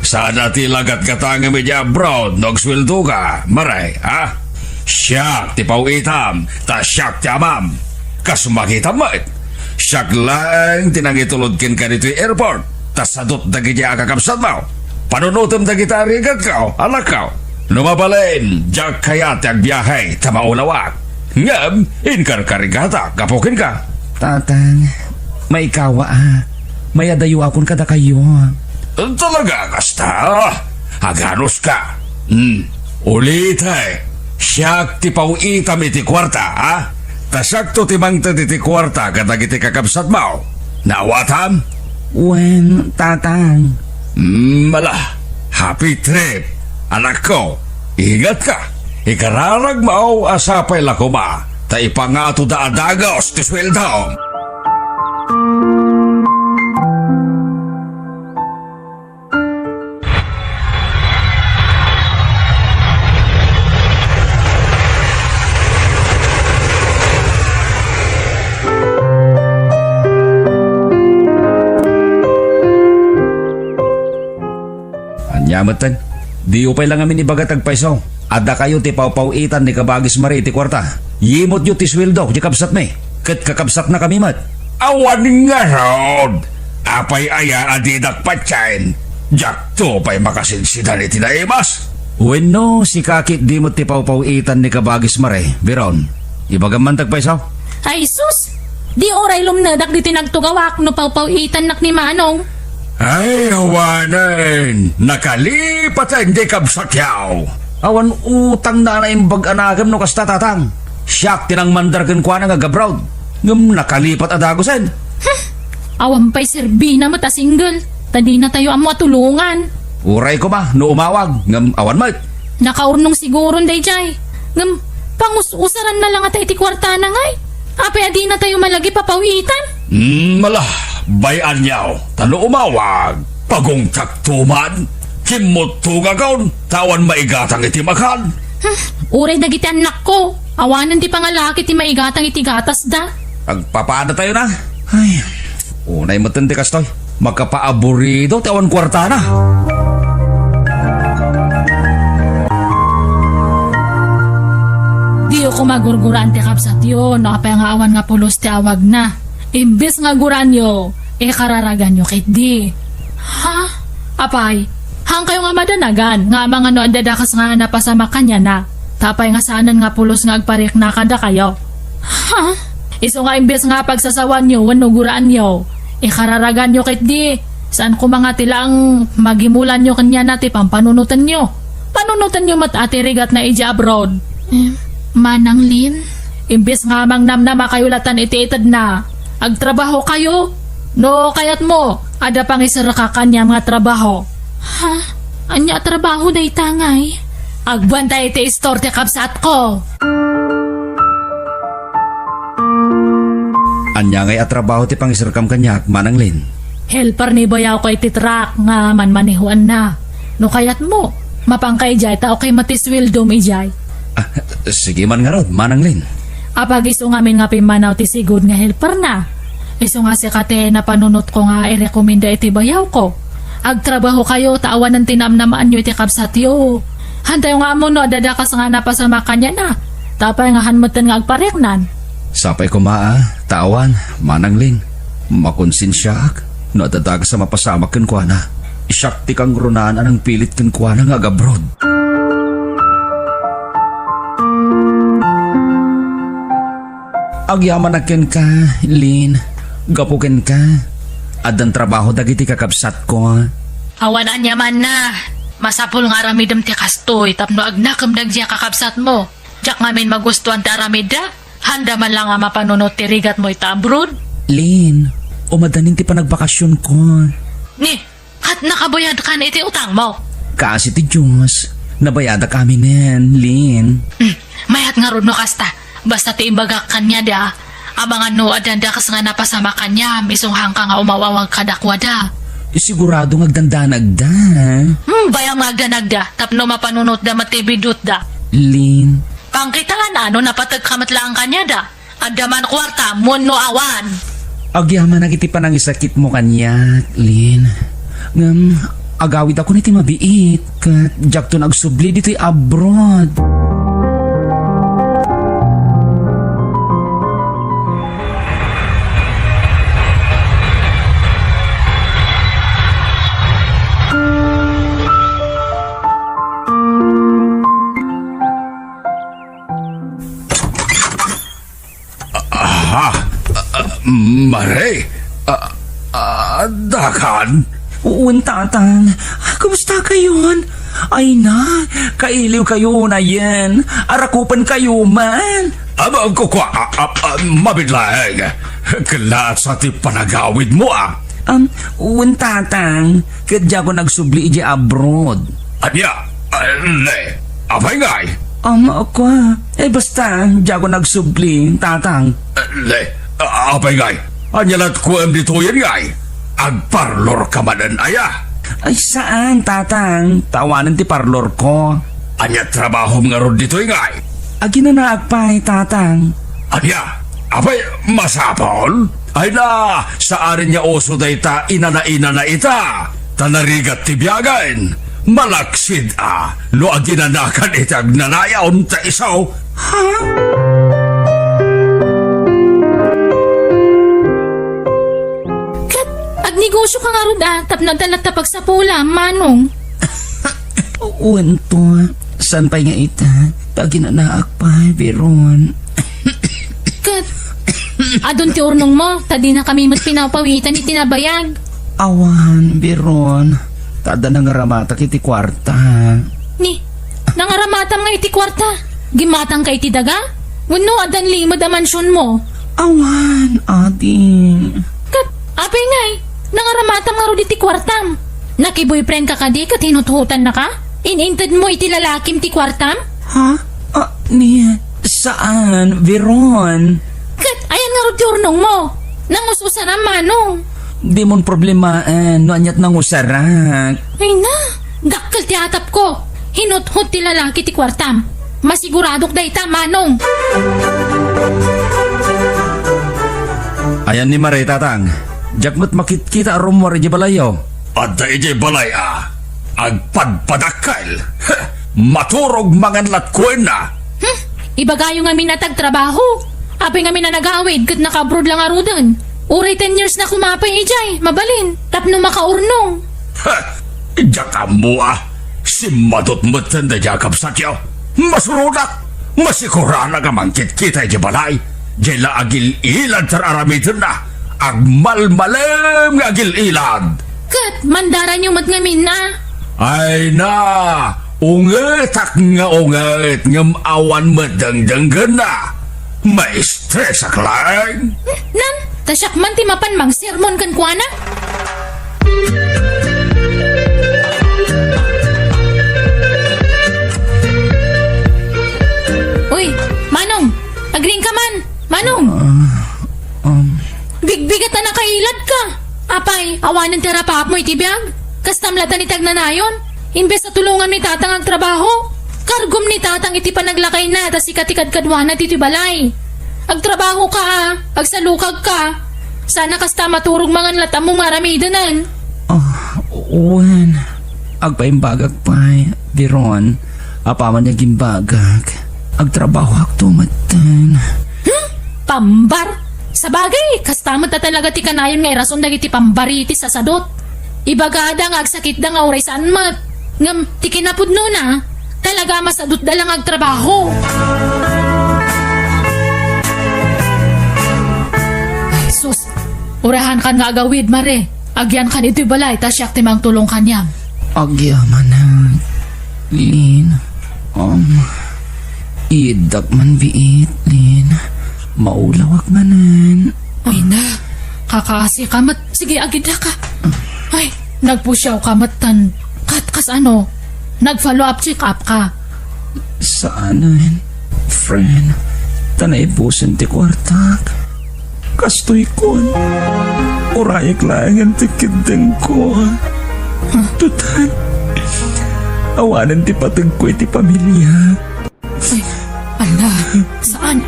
Sana tilagat katang medya abroad, nogsweldo ka, maray, ha? Siyak ti pauitam, ta siyak ti amam. Kasumakita mo it. Siyak lang tinangitulodkin ka dito yung airport, ta sadot dagiti akakapsat mo. Panunutom dagiti arigat ka, alak ka. Lumabalin, jak kaya ti agbiyahe, ta maulawak. Ngam, inkarkarigata, kapukin ka. Tatang, may ikawa May adayo akon kada kayo. Talaga, kasta? Haganos ka. Ulitay. Siyak ti pauitam iti kwarta, ha? Tasakto ti mangta ti kwarta kadag iti kakabsat mo. Nawatam? Wen, tatang. Mala. Happy trip. Anak ko, ingat ka. Ikararag mo asapay lakuma. Ta ipangato da adagos ti sweldo. Anyamatan, di upay lang amin ibagat agpaiso. Ada kayo ti pawpawitan ni kabagis mari ti kwarta. Yimot yu ti sweldo, di kabsat me. Kat kakabsat na kami mat. Awan nga rod. Apay aya adidak patsain. Jakto pa'y makasinsidan iti naimas. Wenno, si kakit di mo ti pawpawitan ni kabagis mari. Biron, ibagaman tagpaiso. Ay sus! Di oray lumnadak di tinagtugawak no pawpawitan nak ni Manong. Ay, awanan. Nakalipat ang di kabsakyaw. Awan utang na na imbag anagam no kasta tatang. Siyak tinang mandargan kwa na nga gabraud. Ngam nakalipat adagosan. Awan pa'y serbina mata single. Tadi na tayo amo tulungan. Uray ko ba, no umawag. Ngam awan mat. Nakaurnong siguro day jay. Ngam, pangus-usaran na lang at iti kwarta na ngay. Apay adi na tayo malagi papawitan. Mala, bayan yaw. Talo umawag. Pagong taktuman. Kimot tugagaw. Tawan maigatang iti makan. Uray dagiti anak ko. Awanan ti pangalaki ti maigatang iti gatas da. Agpapaada tayo na. Ay, unay matindi kastoy. Magkapaaburido, tawan kwarta na. Di ako magurguran ti kapsat yun. Nakapay nga awan nga pulos ti awag na. Imbes nga guran yo, kararagan yo kit di. Ha? Apay, hang kayo nga madanagan. Nga mga no andadakas nga napasama kanya na. Tapay nga saanan nga pulos nga agparik na kada kayo. Ha? Iso nga imbes nga pagsasawan yo, wano guraan yo. Kararagan yo kit di. Saan ko mga tilang magimulan yo kanya na ti pampanunutan yo. Panunutan yo matati rigat na iji abroad. Manang Lin, imbes nga mang namnama kayo latan iti-itad na. Agtrabaho kayo. No, kayat mo. Ada pang isara ka kanya mga trabaho. Ha? Anya trabaho day tangay? Agbantay iti istor ti kapsat ko. Anya ngay atrabaho ti pangisarkam kanyak, Manang Lin. Helper ni bayaw ko iti truck nga manmanihuan na. No, kayat mo. Mapangkay jay tao kay matiswildom ijay. Ah, sige man nga rod, Manang Lin. Apag iso nga min nga pimanaw ti sigod nga helper na. Iso nga si kate na panunot ko nga i-rekomenda iti bayaw ko. Agtrabaho kayo, taawan ng tinamnamaan nyo iti kapsat yo. Hantay nga mo no, dadakas nga napasama kanya na. Tapay nga hanmutan nga agpareknan. Sapay ko maa, tawan, Manang Lin. Makonsensyak, no dadagas sa mapasama ken kwa na. Isyak ti kang runaan anang pilit ken kwa na nga agabrod. Agyaman na ken ka, Lin. Gapuken ka. Adan trabaho dagiti kakabsat ko. Awan anya man na. Masapul nga aramidam ti kastoy tapno agnakam dagdiya kakabsat mo. Diyak ngamin magustuhan ti aramida. Handa man lang nga mapanunot ti rigat mo ita abroad. Lin, umadanin ti panagbakasyon ko. Ni, at nakabayad ka na iti utang mo. Kasi ti Diyos, nabayada kami nen, Lin. Mayat nga ron no kasta. Basta ti imbagak kanya da. Abangan no adanda kas nga napasama kanya. Misunghan ka nga umawawag kadakwada. Sigurado ngagdandanag da. Bayang magdanagda. Tapno mapanunot da matibidot da. Lin, Pangkita nga na ano napatagkamat lang kanya da. Adaman kwarta, muno awan. agyaman na kiti panangisakit mo kanya, Lin. Ngam, agawid ako niti mabiit. Kat jakto nagsubli dito abroad. Mare, dakan. Uwan, tatang. Kumusta kayon? Ay na, kailiw kayo na yan. Arakupan kayo man. Abang ko kwa, mabidlaeng. Kalat sa ti panagawid mo Tatang, kadya ko nagsubli iji abroad. Anya, le, abay ngay. Ako, basta, diya ko nagsubli, tatang. Le, abay ngay. Anyalat ko ang dito yan ngay. Agparlor ka manan aya. Ay, saan, tatang? Tawanan ti parlor ko. Anya trabaho nga ron dito ngay. Ginanaag pa, tatang. Anya, abay masapol? Ay na, sa arin niya oso dayta inana-ina na ita. Tanarigat tibyagan. Malaksid no aginanakan itag nanayaon ta isaw. Agnegosyo ka nga ron tapnag talagtapag sa pula, manong. Uwento, saan pa nga ita? Ginanaag pa, Veron. Kat, adon ti urnong mo, tadi na kami mat pinapawitan ni tinabayag. Awan, Veron. Tada nang ramata kiti kwarta. Ni, nangaramatam nga iti kwarta. Gimatang ka iti daga? Wano adan limod a mansyon mo. Awan, ading. Kat, apay ngay, nangaramatam nga ro iti kwartam. Nakiboyfriend ka kadi kat hinuthutan na ka? Inintad mo iti lalakim ti kwartam? Ha? Saan, Veron? Kat, ayan nga ro ti urnong mo. Nangususa na manong. Di mon problema, no anyat nang usarak. Ay na, gakkal ti atap ko. Hinuthut ti lalaki ti kwartam. Masiguradok day ta, manong. Ayan ni Maray, tatang. Jakmat makit-kita rumor iji balayo. Adda ije balay agpadpadakal. Maturog manganlat ko na. Ibagayo nga minatagtrabaho. Apay nga minanagawid kat nakabrod lang arudan. Uray 10 years na kumapay ijay, mabalin. Tapno makaurnong. Jakam mo si madot matanda jakab sa tiyo. Masurudak. Masikura na ka mangkit kita ije balay. Jela agil ilad sa aramitin na. Agmalmalem nga agil ilad. Kat, mandaran yung matngamin na. Ay na, ungetak nga unget ngam awan madangdanggan na. May stress aklang. Nan, tasyak man ti mapan mang sermon kan kuana. Uy, Manong, agring ka man. Manong. Bigbigat na nakailad ka. Apay, awanan terapap mo itibiyag. Kastamlatan ni tagnanayon. Imbes na tulungan ni tatang ang trabaho. Kargom ni tatang iti panaglakay na tas ikatikad kadwana ti balay. Agtrabaho ka agsalukag ka. Sana kasta maturog mangan latam mo maramidanan. Uwan. Agpaimbagag pa, Veron. Apaman niya gimbagag. Agtrabaho ak tumatan. Pambar? Sa bagay, kastamat na talaga ti kanayon nga rason dagiti pambariti sa sadot. Ibagada nga agsakit da nga oray saan mat. Ngam, ti kinapudno na, talaga masadot da lang agtrabaho. Ay, sus, urahan kan nga agawid, mare. Agyan kan ito'y balay, tas siyak timang tulong kanyam. Agyaman na. Lin. Idak man biit, Lin. Maulawak manan. Ay na, kakasi kamat. Sige, agid na ka. Ay, nagpusyaw kamatan. Kas ano, nag-follow up check up ka. Saanan, friend. Tanay busan ti kwartak. Kastoy kon. Urayak lang ang tikideng ko. Tutan. Awanan ti patag ko ti pamilya. Ay, ala, saan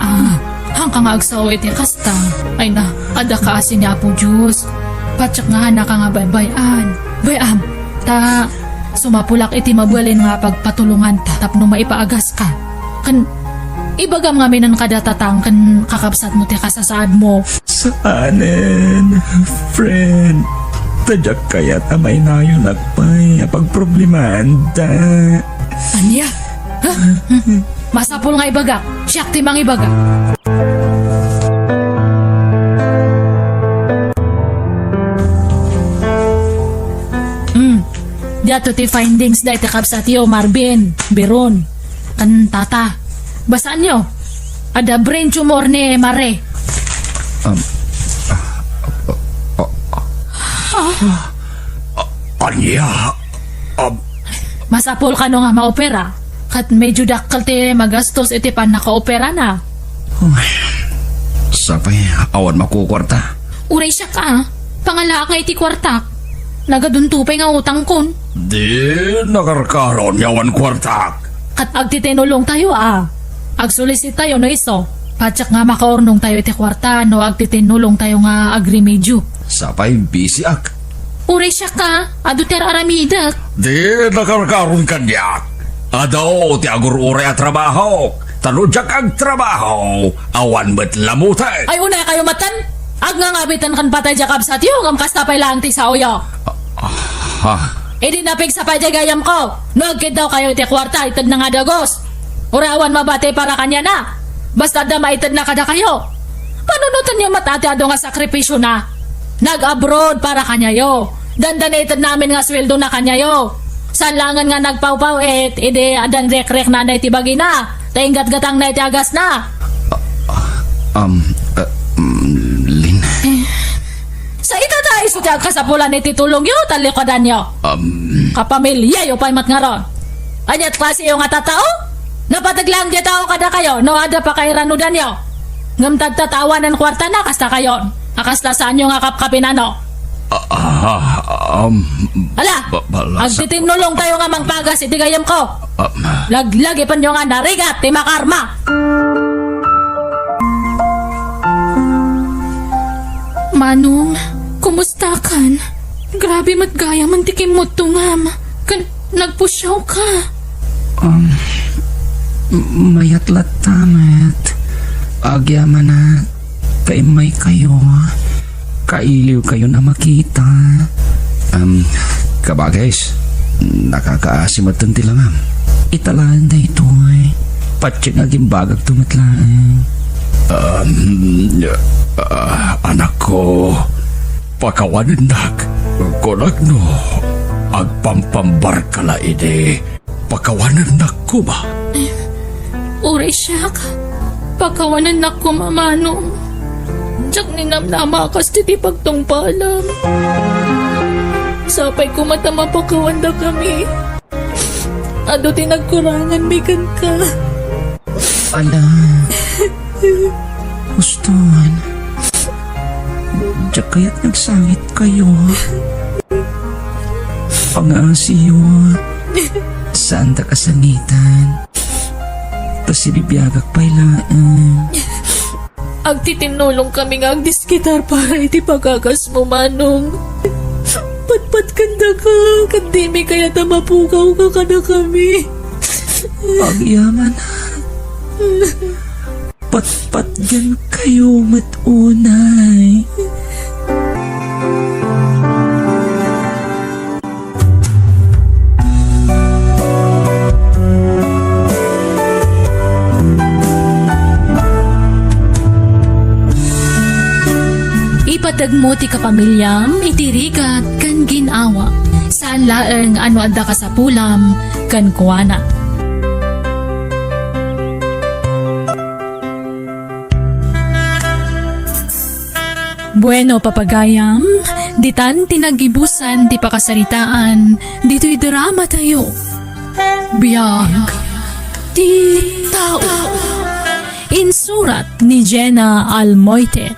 hanggang agsaw iti kasta. Ay na, ada ka asin niya po Diyos. Patsak nga na ka nga baybayan. Bayam, ta, sumapulak iti mabualin nga pagpatulungan ta, tapno maipaagas ka. Kan, ibagam nga minan kadatatang kan kakabsat mo ti kasasaad mo. Saanan, friend. Tadyak kaya tamay na yun nagpay pagproblemahan da. Anya? Ha? Masapul nga ibagak. Siyak timang ibagak. Diato ti findings da iti kapsatyo, Marvin, Biron, kan tata. Basaan nyo? Ada brain tumor ni Mare. Anya, Masapol ka no nga maopera. Kat medyo dakkel ti magastos iti pan nakaopera na. Sapay, awan makukwarta. Uray siya ka, pangala ka iti kwartak. Nagaduntupay nga utang kon. di nakarkaron yawan kwartak. Kat agtitinulong tayo Agsulisit tayo no iso. Patsak nga makaornong tayo iti kwarta no agtitinulong tayo nga agrimedyo. Sapay, busy ak. Uray siya ka, aduter aramidak. Di nakarkaron kanyak. Adaw ti agur-uray at trabaho. Tanudyak ang trabaho. Awan ba't lamutan? Ay unay kayo matan. Ag nga ngabitan kan patay jakab sa tiyo ngam kastapay lang ti sa uyo. Ha? Edi napig sa pajagayam ko. Nagkid daw kayo iti kwarta itad na nga dagos. Urawan mabate para kanya na. Basta da maitad na kada kayo. Panunutan niyo matatiado nga sakripisyo na. Nag-abroad para kanya yo. Dandanated namin nga sweldo na kanya yo. Sanlangan nga nagpawpaw edi adan rek-rek na iti bagi na. Taingat-gatang na iti agas na. Lin. Sa ita tayo sutya kasapulan iti tulong yo talikodan yo. Kapamilya yo pa'y matngaron. Anyat klase yung atatao? Napataglang di tao kada kayo no ada pa kay ranudan yo. Ngam tagtatawan ng kwarta na kasta kayo. Akasta saan yung nga kapkapinano. Ala, agtitinulong tayo nga mangpagas iti gayam ko. Laglag ipan yung nga narigat ti makarma. Manong, kumusta kan? Grabe matgaya mantikim mo tungam. Nagpusyaw ka. Mayat latamet. Agyaman na. Kaimay kayo. Kailiw kayo na makita. Kabagays, nakakaasimat ti lang. Italaan na ito Patsik nga gimbagag tumatlaan. Anak ko, pakawanindak. Konak no, agpampambar kala ide. Pakawanindak ko ba? Uray siyak. Pakawanan na ko mamano. Diyak ninamnama kas titi pagtungpalam. Sapay ko matama pakawanda kami. Ado tinagkurangan bigan ka. Ala. Gustuhan. Diyak kaya't nagsangit kayo. Pangasiyo. Saan ta kasangitan? Pasilibiyagak pailaan. Agtitinulong kami nga agdiskitar para iti pagagas mo manong. Patpat kanda ka. Kandimi kaya tamapukaw ka kada kami. Pagyaman. Patpat yan kayo matunay. Ipatag mo ti kapamilyam, itirikat, kan ginawa. Saan laeng ano adda ka sa pulam, kan kuwana. Bueno, papagayam, ditan tinagibusan ti pakasaritaan, dito'y drama tayo. Biyag, ti tao. Insurat ni Jenna Almoite,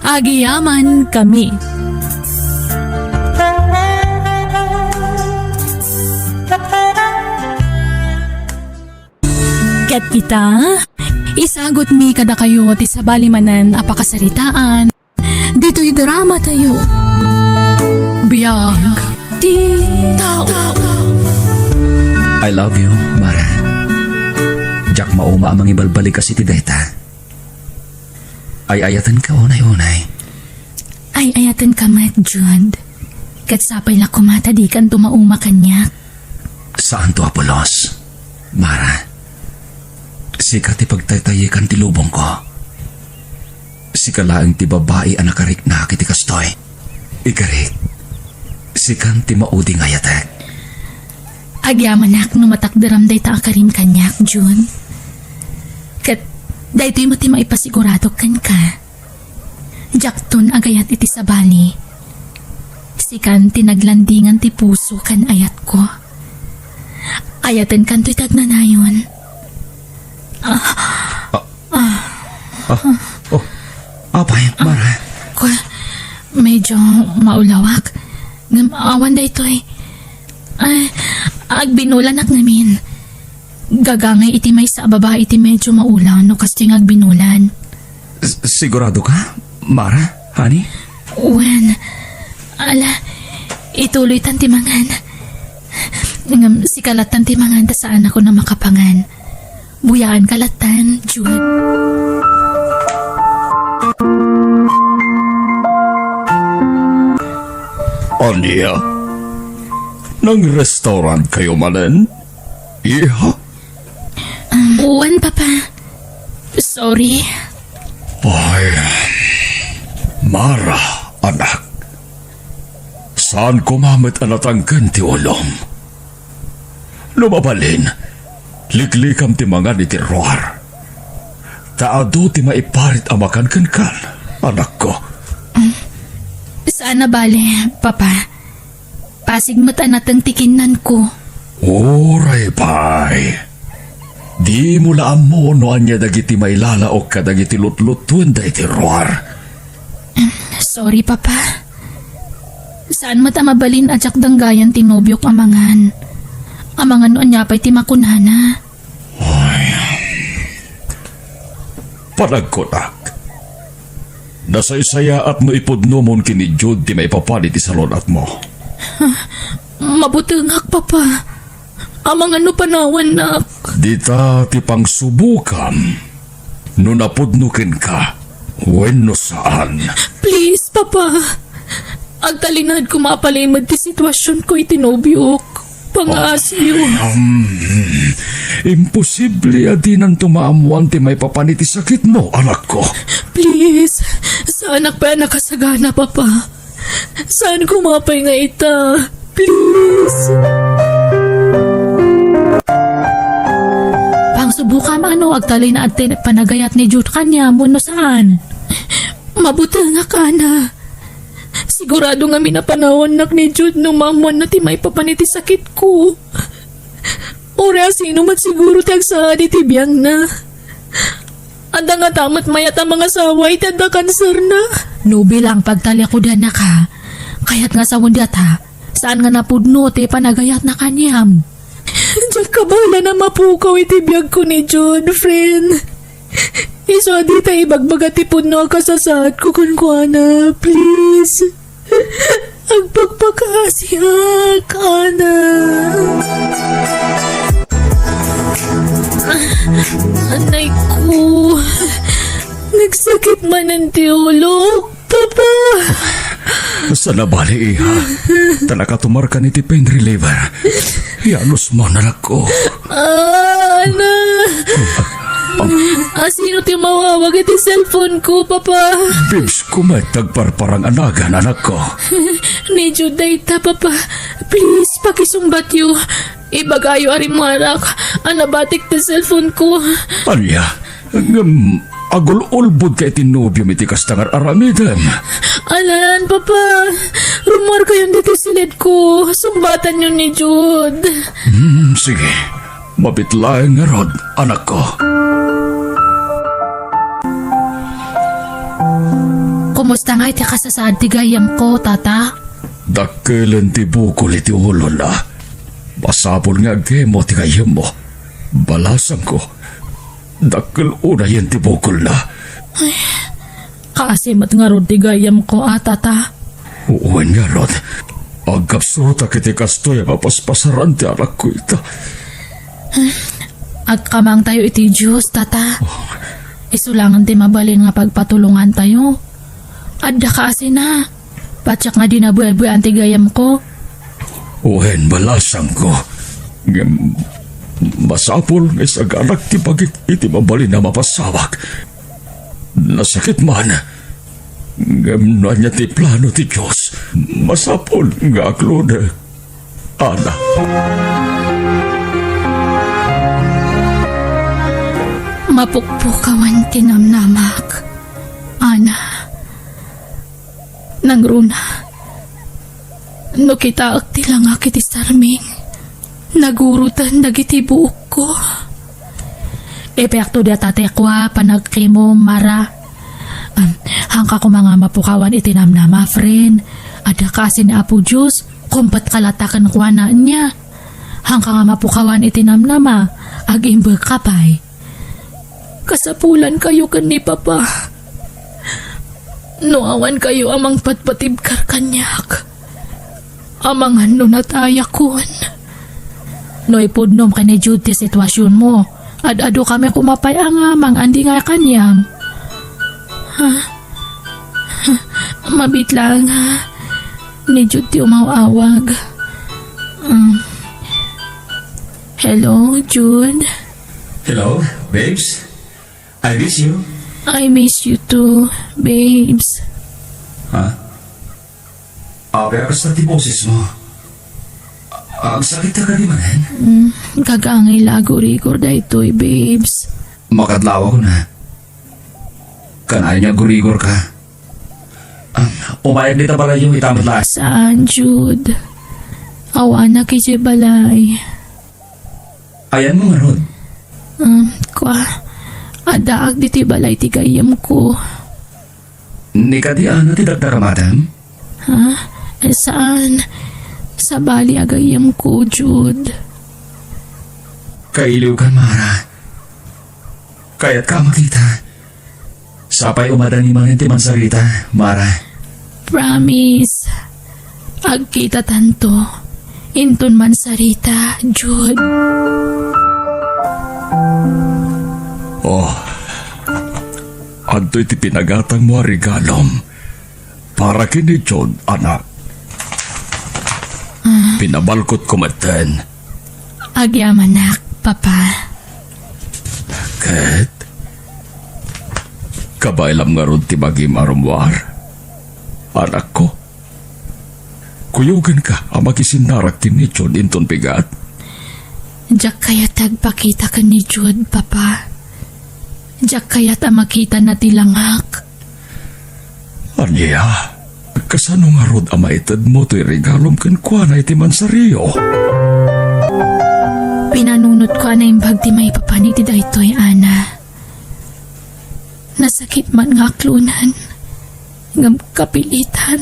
Agiyaman Kami. Ket kita, isagot mi kada kayo ti sabalimanan apakasaritaan, dito'y drama tayo. Biyag, ti tao. I love you, Mara. Jack mauma amang ibalbalik kasi ti deta. Ay ayatan ka unay-unay. Ay ayatan ka mat, Jude. Kat sapay la kumata di kan tumauma kanyak. Saan to Apolos? Mara, sikat ti pagtaytayikan ti lubong ko. Sikalaang ti babae anakarik na kiti kastoy. Ikarik, sikan ti mauding ayatek. Agyamanak no matakdaram day ta akarim kanyak, Jun. Kat, daytoy mo ti maipasigurado kan ka. Jakton agayat iti sabali. Sikan tinaglandingan ti puso kan ayat ko. Ayatan kan to'y tagnanayon. Apay, Mara. Ko, medyo maulawak. Ngam awan daytoy. Ay, agbinulanak namin. Gagangay iti may sa babae iti medyo maulaw no kasting agbinulan. Sigurado ka, Mara? Honey? Wen, ala, ituloy tan timangan. Ngam si kalatan timangan ta saan ako na makapangan. Buyaan kalatan, Jude. Anya? Nang restaurant kayo manen? Iha? Wen, Papa. Sorry. Ay, Mara, anak. Saan kumamit anatang ti ulong? Lumabalin, liklikam ti mga ni tiruar. Taado ti maiparit amakan kan, anak ko. Sana bale, Papa. Pasig mata natang tikinan ko. Oray, pay. Di mo laan mo no anya dagiti mailala o kadagiti lutlutun da iti ruar. Sorry, Papa. Saan mata mabalin at danggayan tinobyok amangan. Amangan noon niya pa'y timakunhana. Panagkonak. Nasaysaya at mo ipudno mon kini Jude di maipapalit ti salon at mo. Mabutungak, Papa. Amangan no panawan nak. Dita ti pangsubukan. No napudnukin ka. Wenno saan. Please, Papa. Agtalinad ko mapalimad ti sitwasyon ko itinobyok. Pangaasiyo. Imposible adinan tumaamuan ti may papaniti sakit mo, anak ko. Please. Saan pa nakasagana, Papa? Saan kumapay nga ita? Please. Pangsubukan ano, agtalay na atin panagayat ni Jude kanya mo no saan? Mabuti nga ka na. Sigurado nga minapanawan nak ni Jude no mamuan na ti may papaniti sakit ko. Ora sino mat siguro ti agsaad iti biyang na. Anda nga tamat mayat ang mga saway ti anda kanser na. No bilang pagtalya ko dan na ka. Kaya't nga sa wundat ha. Saan nga napudno ti panagayat na kanyam. Diyan ka bala na mapukaw iti biyag ko ni Jude, friend. Iso di tayo ibagbaga ti pudno kasasad ko kunkwana, please. Agpagpakaasiyak, Ana. Anay ko. Nagsakit man ang tiulog, Papa. Sa nabali, iha. Talaka tumar ka ni ti pain reliever. Yanos mo, anak ko. Ana. Sino ti mawawag iti cellphone ko, Papa? Bibs ko may tagparparang anagan, anak ko. Ni Jude dayta, Papa. Please, pakisumbat yu. Ibagayo ari mo anak. Anabatik ti cellphone ko. Anya, agul-ulbod ka itinubyo iti kastangar aramidan. Alan, Papa. Rumor kayo dito silid ko. Sumbatan yun ni Jude. Sige, mabitlaeng nga rod, anak ko. Kumusta nga iti kasasaad ti gayam ko, Tata? Dakkelan ti bukol iti ulo na. Basapol nga agkemo ti gayam mo. Balasan ko. Dakkel una yan ti bukol na. Kaasimat nga rod ti gayam ko, Tata. Uwan nga rod. Agkapsuta kiti kastoy mapaspasaran ti anak ko ita. Agkamang tayo iti Diyos, Tata. Isulangan ti mabalin nga pagpatulungan tayo. Adda ka na. Patsak nga dinabuel-buel ang tigayam ko. Uwen balasan ko. Masapol nga isaganak ti pagit iti mabalin na mapasawak. Nasakit man. Ngamno niya ti plano ti Diyos. Masapol nga aklod. Ana. mapukpukawan tinamnamak. Ana, nang runa, no kita agtila nga kiti sarming, nagurutan dagiti buok ko. Epekto da tatekwa panagkimo mara. Hangka ko mga mapukawan itinamnama, friend. Ada kasi ni Apo Diyos, kumpat kalatakan kwa na niya. Hangka nga mapukawan itinamnama, agimbe kapay. Kasapulan kayo kan ni Papa. Noawan kayo amang patpatibkar kanyak. Amangan no natayakon. No ipudnom ka ni Jude ti sitwasyon mo. Ad-ado kami kumapay ang amang andi nga kanyang. Mabitla nga. Ni Jude ti umawawag. Hello, Jude. Hello, babes? I miss you. I miss you too, babes. Pero sa ti boses mo. Ang sakit ka di manan. Kagangay lago-rigor da ito'y, babes. Makadlawa ko na. Kanayan niya gurigor ka. Umayag nita pala yung itamad lahat. Saan, Jude? Awa na kay Jebalay. Ayan mo nga, Rod. Adaag di ti balay ti gayam ko. Ni ka di ano ti dagdaramadam? Saan? Sa bali agayam ko, Jude. Kailiw ka, Mara. Kaya't ka makita. Sapay umadani man ti mansarita, Mara. Promise. Agkita tanto. Inton man sarita, Jude. Oh, adto'y ti pinagatang mo regalom para kini John, anak. Pinabalkot ko maten. Agyamanak, Papa. Kat, kabailam nga ron ti bagim arumwar. Anak ko, kuyugan ka ang makisinarak ti ni John inton pigat. Diyak kaya tagpakita ka ni Jude, Papa. Diyak kaya makita na tilangak. Anya, kasano nga rod ang maitad mo to'y regalom kan kwa na iti mansariyo? Pinanunot ko na yung bagdi may papaniti da ito'y, Ana. Nasakit man nga klunan. Ngam kapilitan.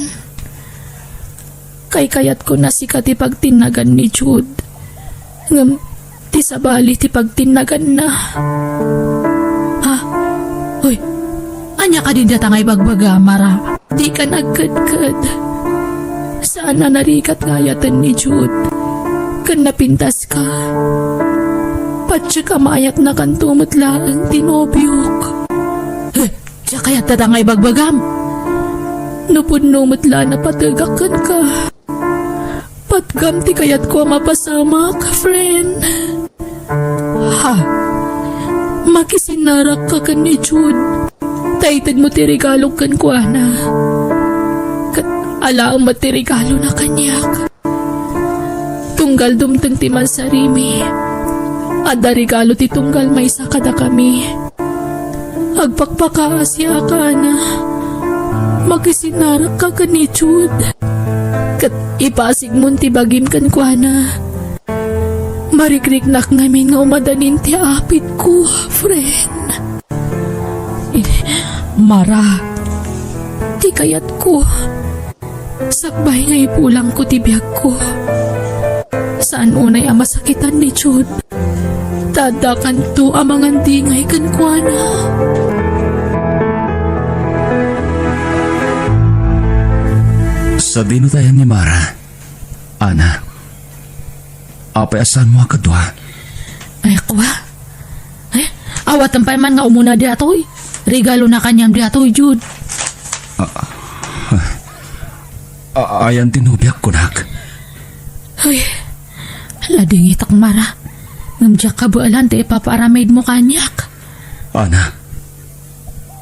Kay kayat ko na sikat ipagtinagan ni Jude. Ngam ti sabali ti pagtinagan na. Uy, anya ka din datangay bagbaga, Mara. Di ka nagkadkad. Sana narikat ngayatan ni Jude. Kan napintas ka. Patsa ka mayak na kan tumutlaang tinobyok. Diya kaya tatangay bagbagam. Nupun-numutla na patagakan ka. Patgam ti kayat ko mapasamak, friend. Makisinarak ka kan ni Jude. Taitad mo ti regalo kan ko, Ana. Kat alaang mati regalo na kanyak. Tunggal dumteng ti mansarimi. Ada regalo ti tunggal may sakada kami. Agpakpakaas ya ka, Ana. Makisinarak ka kan ni Jude. Kat ipasig mo ti bagim kan ko, Ana. Marikriknak ngamin nga umadanin ti apit ko, friend. Mara, Ti kayat ko. Sakbay nga ipulang ko ti biyag ko. Saan unay ang masakitan ni Jude? Tadakan to amangan dingay kan ko, Ana. Sa dinutayan ni Mara, Ana, apay asan mo kadwa? ay kwa. Awat ang man nga umuna di atoy. Regalo na kanyang di atoy, Jude. Ayan tinubyak ko, nak. Ay, lading itak, Mara. Ngamdyak ka bualan ti ipapaaramid mo kanyak. Ana,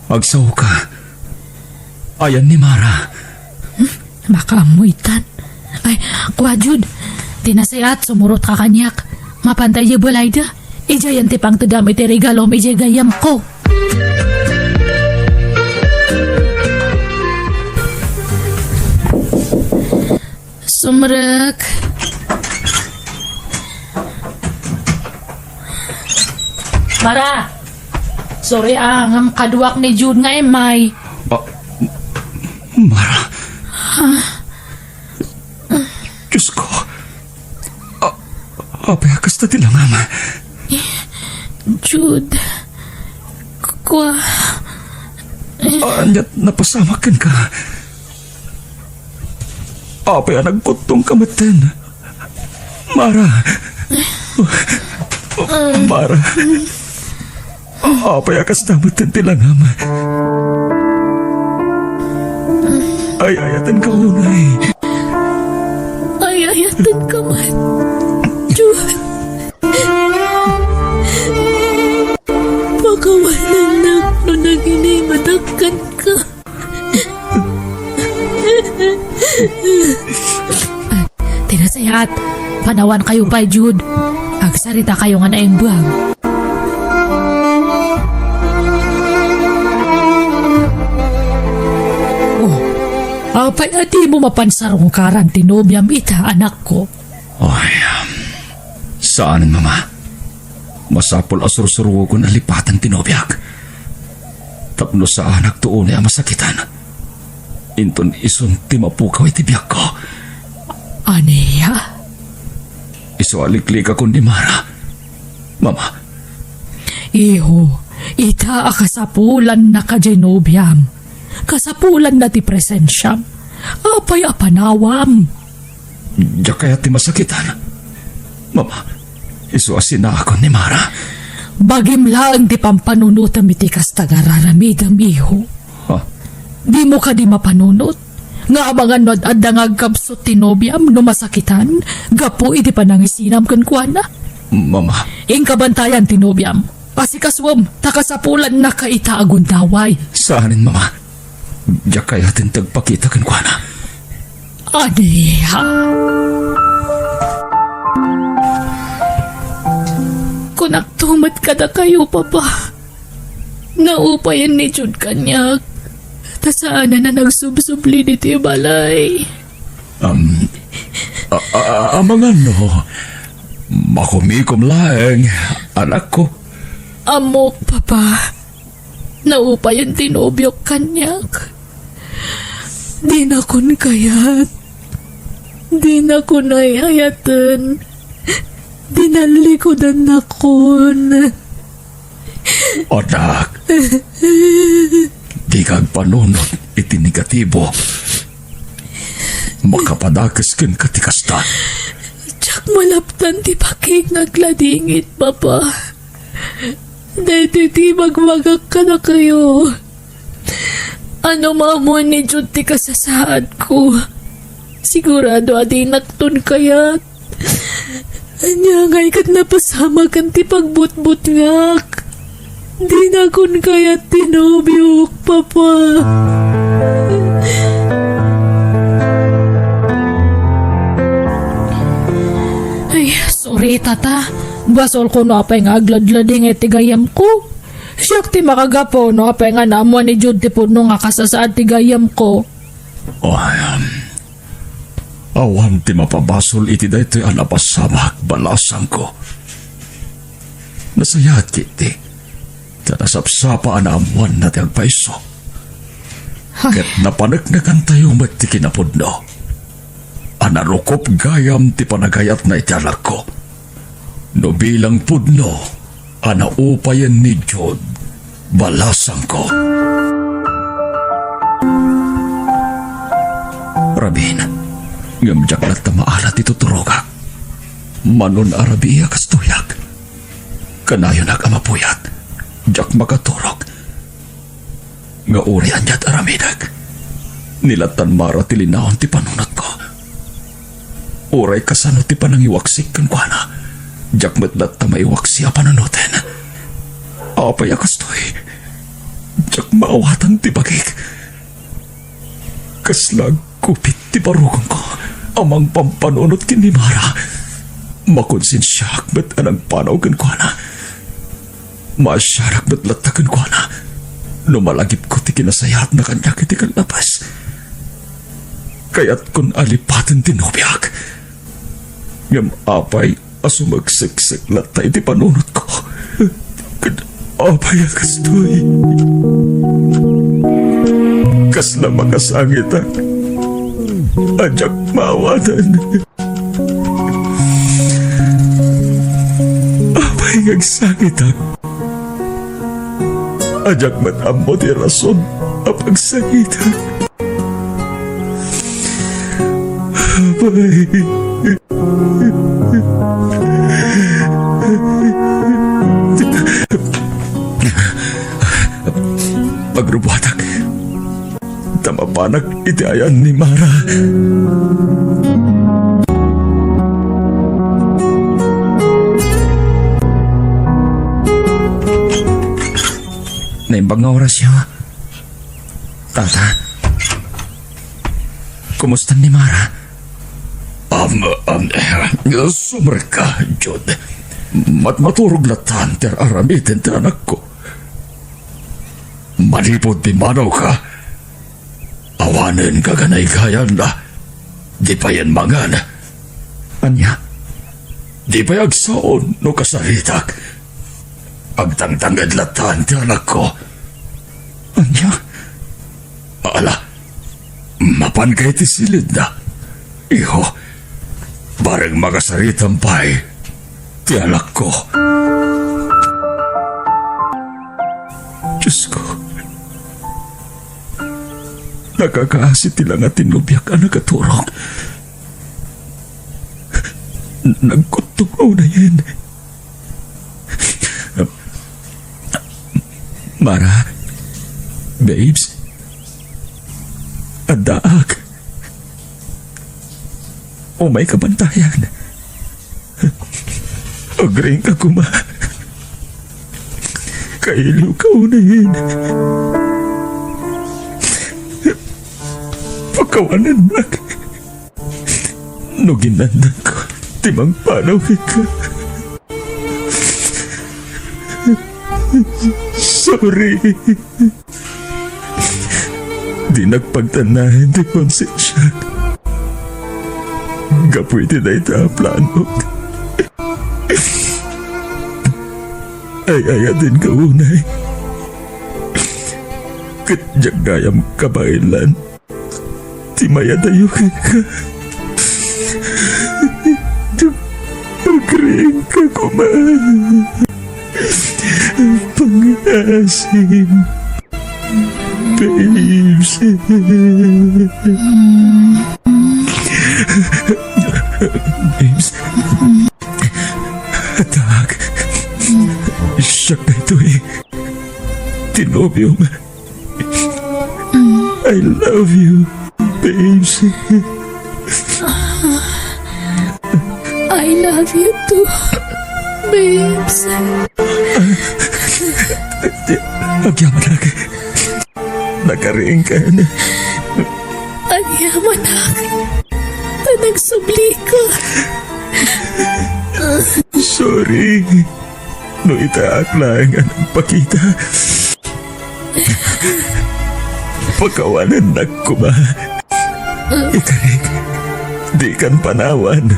agsaw ka. Ayan ni Mara. Makaamuitan. Ay, kwa, Jude. Tinasayat, sumurot ka kanyak. Mapantay yung balay da. Ijayan ti pang tudam iti regalom ijay gayam ko. Sumrek. Mara, sorry ang kaduak ni Jude nga may. Mara. Diyos ko. Apay akas na tilangan. Jude, kwa. Anyat napasamakan ka. Apay nagputong kamaten. Mara. Mara. Apay akas na matan tilangan. Ay, ayatan ka unay. Ay, ayatan ka man. Jude. Pakawalan na no naginimadagkan ka. Tinasayat, panawan kayo pa, Jude. Agsarita kayo nga naing buwag. Apay ati mo mapansarong karan tinobyam ita, anak ko. Ay, saan mama? Masapol asur-suruwo ko na lipatan tinobyak. Tapno sa anak tuon ay masakitan. Inton isun timapukaw itibiyak ko. Aniya? Iso aliklik ako ni Mara. Mama, Iho, ita akasapulan na kajenobyam. Kasapulan na ti presensyam. Apay apanawam. diya kaya ti masakitan. Mama, iso asina ako ni Mara. Bagim lang ti pampanunutam iti kastagararamidam, iho. Ha? Di mo ka di mapanunot. Nga abangan no at dangag kapsot tinobyam no masakitan. Gapo iti panangisinam kan kuana. Mama, Ing kabantayan tinobyam. Pasikaswam, takasapulan na kaita aguntaway. saanin mama? Diya kaya tintagpakita kan kwa na. Aniya? Kung nagtumat ka na kayo, Papa. Naupayan ni Jude kanyak. Tasaan na nagsubsubli dito yung balay. Amangan no. Makumikom lang, anak ko. Amok, Papa. Naupayan tinobyok kanyak. Di na kun kayat. Di na kun ayayatan. Di na likodan na kun. Anak, di kag panunod iti negatibo. Makapadakas ken katikastan. Tsak malaptan ti pakig nagladingit, Papa. Dahil ti magmagak ka na kayo. Ano mamon ni Jude ti kasasaad ko. Sigurado adi naktun kayat. Anya ngay kat napasama kan ti pagbutbut ngak. Di na kun kayat tinobyok, Papa. Ay, sorry, tata. Basol ko no apay nga agladlading iti gayam ko. Siyak ti makagapo no apay nga namuan ni Jude ti puno nga kasasaad ti gayam ko. Ay, awan ti mapabasol iti daytoy anapasamak balasang ko. Nasayat kiti. Tanasapsapa anamuan na ti agpaiso. Ket napanagnagan tayo mat ti kinapudno. Anarukop gayam ti panagayat na itialak ko. No bilang pudno, anaupayan ni Jude, balasang ko. Rabin, ngamjak na tamaalat ito turogak. Manon arabiya kastuyak. Kanayon agamapuyat, jak makaturog. Nga urian yat aramidag. Nilatan mara tilinahon ti panunot ko. Uray kasano ti panangiwaksik kan kuana. Jak matlat ta maiwaksi a panunutin. Apay akastoy. Jak maawatan ti bagik. Kaslag kupit ti barugon ko. Amang pampanunot kin ni Mara. Makonsensyak bet anang panaw kan kuana. Masyarak natlatakan ko na. Numalagip ko ti kinasayat na kanya kiti kalabas. Kaya't kun alipatan tinubyak. Ngam apay asumagsiksik latay ti panunot ko. Apay akastoy. Kas na makasangit ajak mawatan. Apay ngagsangit ajak matammo ti rason apagsangit. Apay pagrubuhatak tamapanak iti ayan ni Mara. Naimbag nga oras siya. Tata, kumusta ni Mara? Sumerka, Jod. Maturog latan ter aramitin ti anak ko. Malipod ti manaw ka. Awanin ka ganay kayan na. Di pa yan mangan. Anya? Di pa yagsaon no kasaritak. Agtangtangad latan ti anak ko. Anya? Ala, mapan kay ti silid na. Iho, bareng makasaritan pa'y ti anak ko. Diyos ko, nakakaasi tila nga tinubyak ang nagaturok. Nagkutong na yan. Mara, Babes, adaak. O may kabantayan. Agring ka kuma. Kailiw ka unahin. Pagkawanan na. No ginandan ko, timang panaw ka. Sorry. Di nagpagtanahin di konsensya. Kapwede na itaplano. Ay din ka unay. Katjag gayam kabailan. Ti mayadayo ka. Agring ka kumain. Pangasim. Babes. Babes. Atak. Siya na ito eh. Tinobyo mo. I love you, babes. I love you too, babes. Agyaman ako. Nakariing ka na. Agyaman ako. Nagsubli ko. Sorry. No itaak lang ang pakita. Pagkawanan na kuma. Ikarik. Di kan panawan.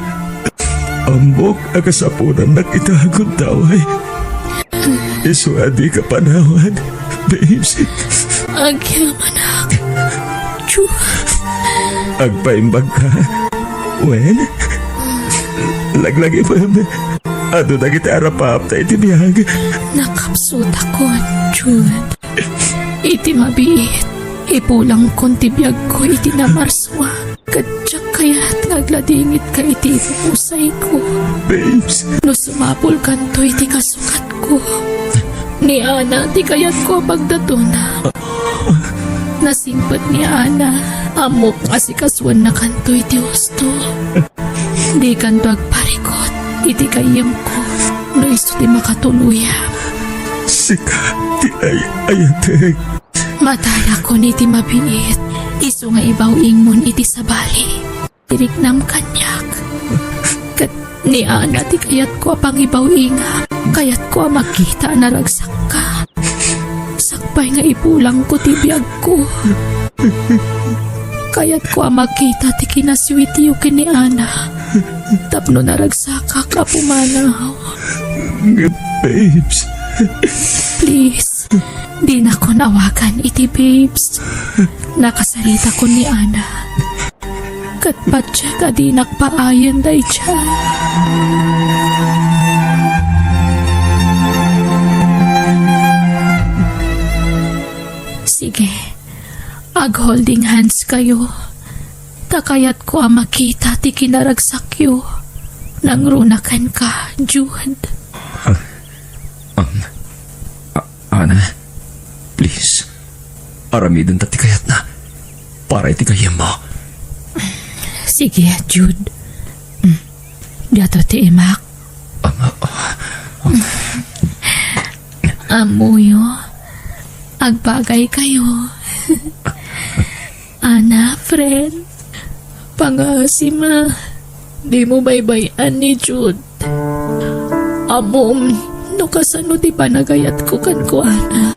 Ambok akasapunan na kitagod taway. Iswadi ka panawan, babes. Agyaman ako. Chu. Agpaimbag ka. Wen? Laglagi pa ado na kita arapap tayo tibiyag. Nakapsut ako, Jud. Iti mabiit. Ipulang kong tibiyag ko iti namarswa. Kadyak kaya't ngagladingit ka iti pusay ko. Babes. No sumapul kanto iti kasukat ko. Ni Ana ti kayat ko pagdatuna. Nasimpat ni Ana. Amok kasi kaswan na kanto iti husto. Di kanto agparikot. Iti kayam ko. No iso ti makatuluyam. Sika ti ayateg. Matala ko ni ti mabiit. Iso nga ibaw ingmon iti sabali. Tiriknam kanyak. Kat ni Ana ti kayat ko apang ibaw ingam. Kaya't ko makita na ragsak ka. Sakpay nga ipulang ko tibiyag ko. Kaya't ko makita ti kinasweet yu kini Ana. Tapno na ragsak ka pumanaw. Babes. Please, di na ko nawagan iti babes. Nakasarita ko ni Ana. Katpat siya ka di nakpaayan day siya. Sige, ag-holding hands kayo. Takayat ko makita ti kinaragsak yu. Nang runakan ka, Jude. Ana, please. Aramidon tati kayat na. Para iti kayam mo. Sige, Jude. Dato ti imak. Amuyo. Agbagay kayo. Ana, friend. Pangasima. Di mo baybayan ni Jude. Amom, no kasano di panagayat ko kan ko, Ana.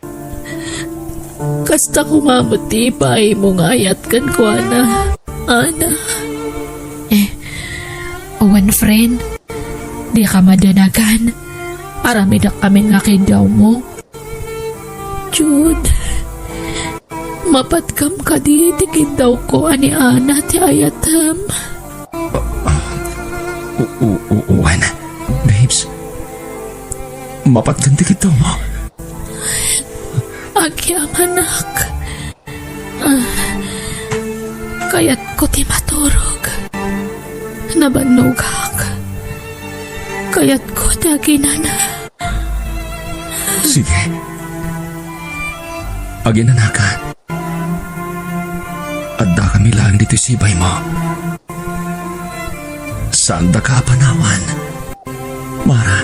Kasta kumamuti pa ay mong ayat kan ko, Ana. Ana. Owen, friend. Di ka madanagan. Aramidak kami nga kay daw mo. Jude. Mapatkam ka di tikid daw ko ani Ana ti ayatam. Uwan. Babes. Mapatkan tikit daw mo. Agyam, anak. Kaya't ko ti maturog. Nabanugak. Kaya't ko daginana. Sige. Aginana ka. Adda kami lang dito sibay mo. Saan da ka panawan? Mara.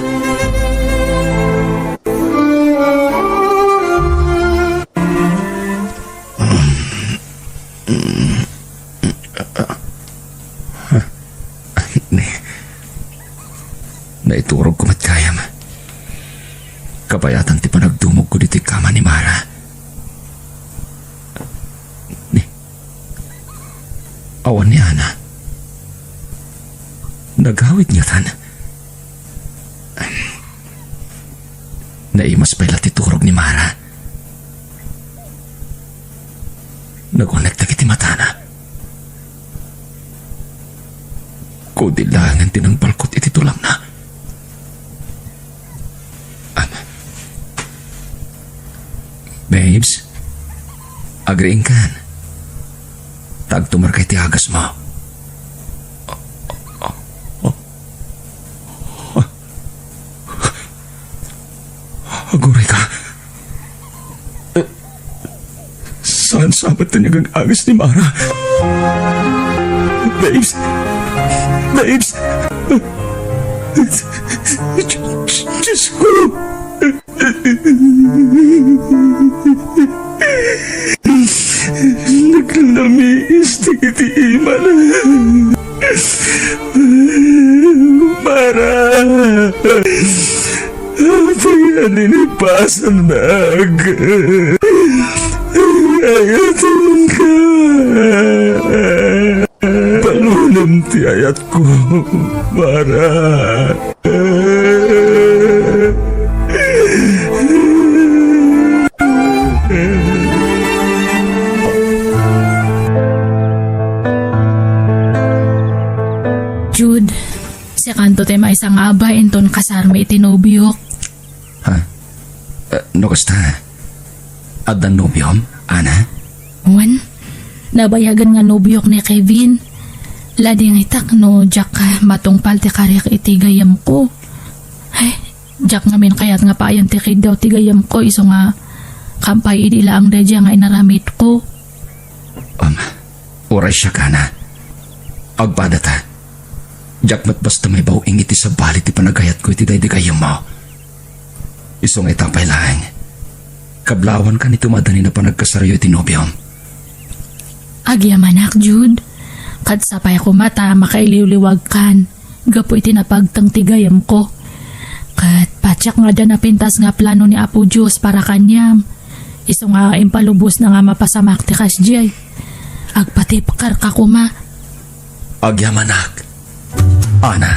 Naiturog ko matkayam. Kabayatan ti panagdumog ko dito kama ni Mara. Awan ni Ana. Naghawit niya tan. Naimas pala titurog ni Mara. Nagunak na kiti matana. Kudilangan tinang balkot iti tulang na. Babes, agreeing kan. Tagtumar kay ti agas mo. Aguray ka. Saan sabat na niya agas ni Mara? Babes! Babes! Diyos ko! Naglamiis na kiti iman. Mara! Payaninipasan nag. Ayatan ka. Palunam ti ayat ko, Mara. Jude, si kanto tayo maisang aba inton kasarme itinobiyok. Ha? No kasta? Adan nobyom, Ana? Juan, nabayagan nga nobiyok ni Kevin. Lading itak no, Jack matungpal ti karik itigayam ko. Ay, Jack nga min kayat nga payan ti kid daw tigayam ko iso nga kampay idila ang dadya nga inaramit ko. Oray siya ka na. Agpadata. Jack mat basta may bawing iti sa bali ti panagayat ko iti daydigayam mo. Iso nga itapay lang. Kablawan ka ni tumadani na panagkasarayo iti nobyom. Agyamanak, Jude. Kadsapay ko mata makailiwliwag kan. Gapo iti napagtang tigayam ko. Kat patsak nga dyan napintas nga plano ni Apo Diyos para kanyam. Iso nga impalubos na nga mapasamak ti kasjay. Agpati pakar ka kuma. Agyamanak. Ana.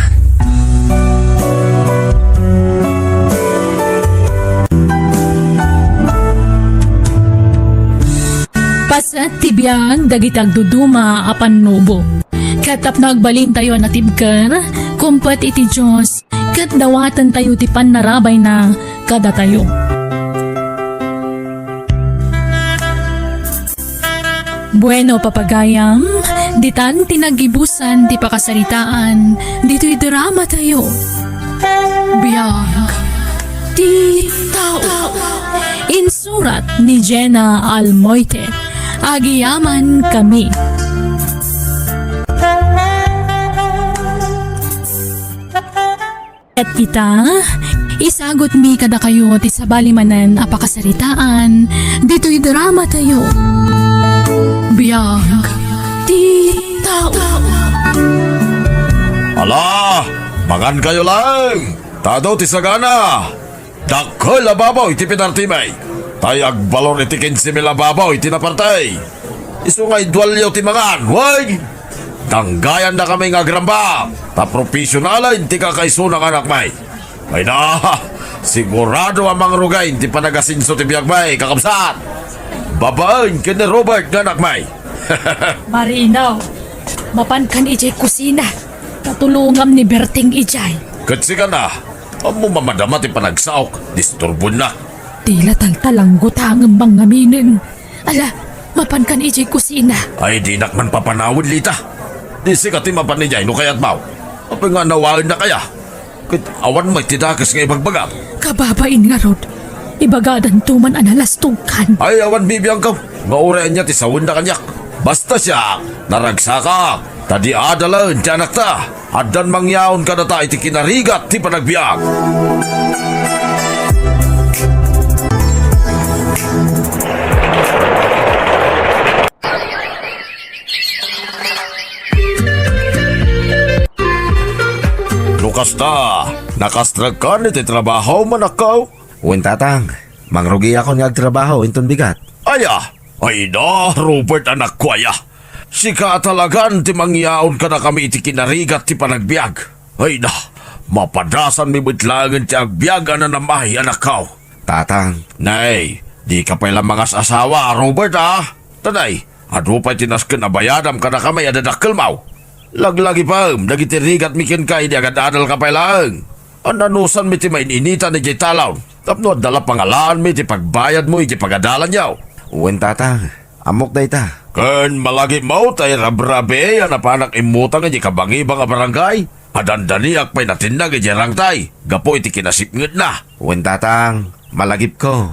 Pasat tibiyang dagitag duduma apan nubo. Katap nagbalin tayo na tibkar, kumpat iti Diyos, kat dawatan tayo ti panarabay na kada tayo. Bueno papagayam, ditan tinagibusan ti pakasaritaan, dito'y drama tayo. Biyag, ti tao. Insurat ni Jenna Almoite, Agiyaman Kami. At kita, isagot mi kada kayo ti sabalimanan apakasaritaan, dito'y drama tayo. Biyag, ti tao. Ala, mangan kayo lang. Tado ti sagana. Dakol lababaw iti pinartimay. Tay agbalor iti 15,000 lababaw iti napartay. Isu nga idwalyo ti mangan. Way! Tanggayan na kami nga gramba. Ta profesionala inti ka kayso ng anak may. Ay na, sigurado ang mga rugay inti panagasinso ti biyag may kakabsat. Babain ka ni Robert nga anak may. Marinaw, mapankan ijay kusina. Katulungam ni Berting ijay. Katsi ka na. Amo mamadama ti panagsaok. Disturbon na. Tila taltalang gutang ang mga minin. Ala, mapankan ijay kusina. Ay di nakman papanawid lita. Di sikati mapanijay no kaya't mau. Apa nga nawalin na kaya? Kit awan may tidakas nga ibagbagam. Kababain nga rod. Ibagadan tuman analastungkan. Ay awan bibiyang ka. Maurayan niya ti sawin na kanyak. Basta siya, naragsaka. Tadi adalan ti anak ta. Adan mangyaon ka na ta iti kinarigat ti panagbiag. Lukas ta, nakastrag ka ni ti trabaho manakaw. Uwan tatang, mangrugi ako nga agtrabaho inton bigat. Aya, ay na, Robert anak ko aya. Sika talagan ti mangyaon ka na kami iti kinarigat ti panagbiag. Ay na, mapadasan mi bitlangan ti agbiag na namay anak ko. Tatang, Nay, di ka pala mga asawa, Robert ah. Tanay, ado pa tinasken na bayadam ka na kami adadakkel mau. Laglagi pa, nagitirigat mikin ka, hindi agad adal ka pailang. Ananusan mi ti maininitan ni jay talaw. Tapno dala pangalaan mi ti pagbayad mo, iti pagadalan yaw. uwan tatang, amok day ta. Ken malagi mo tay rabrabe yan apanak imutang iti kabangi-bang a barangay. Adandaniak pa'y natinag iti rangtay. Gapo iti kinasipngit na. Uwan tatang, malagip ko.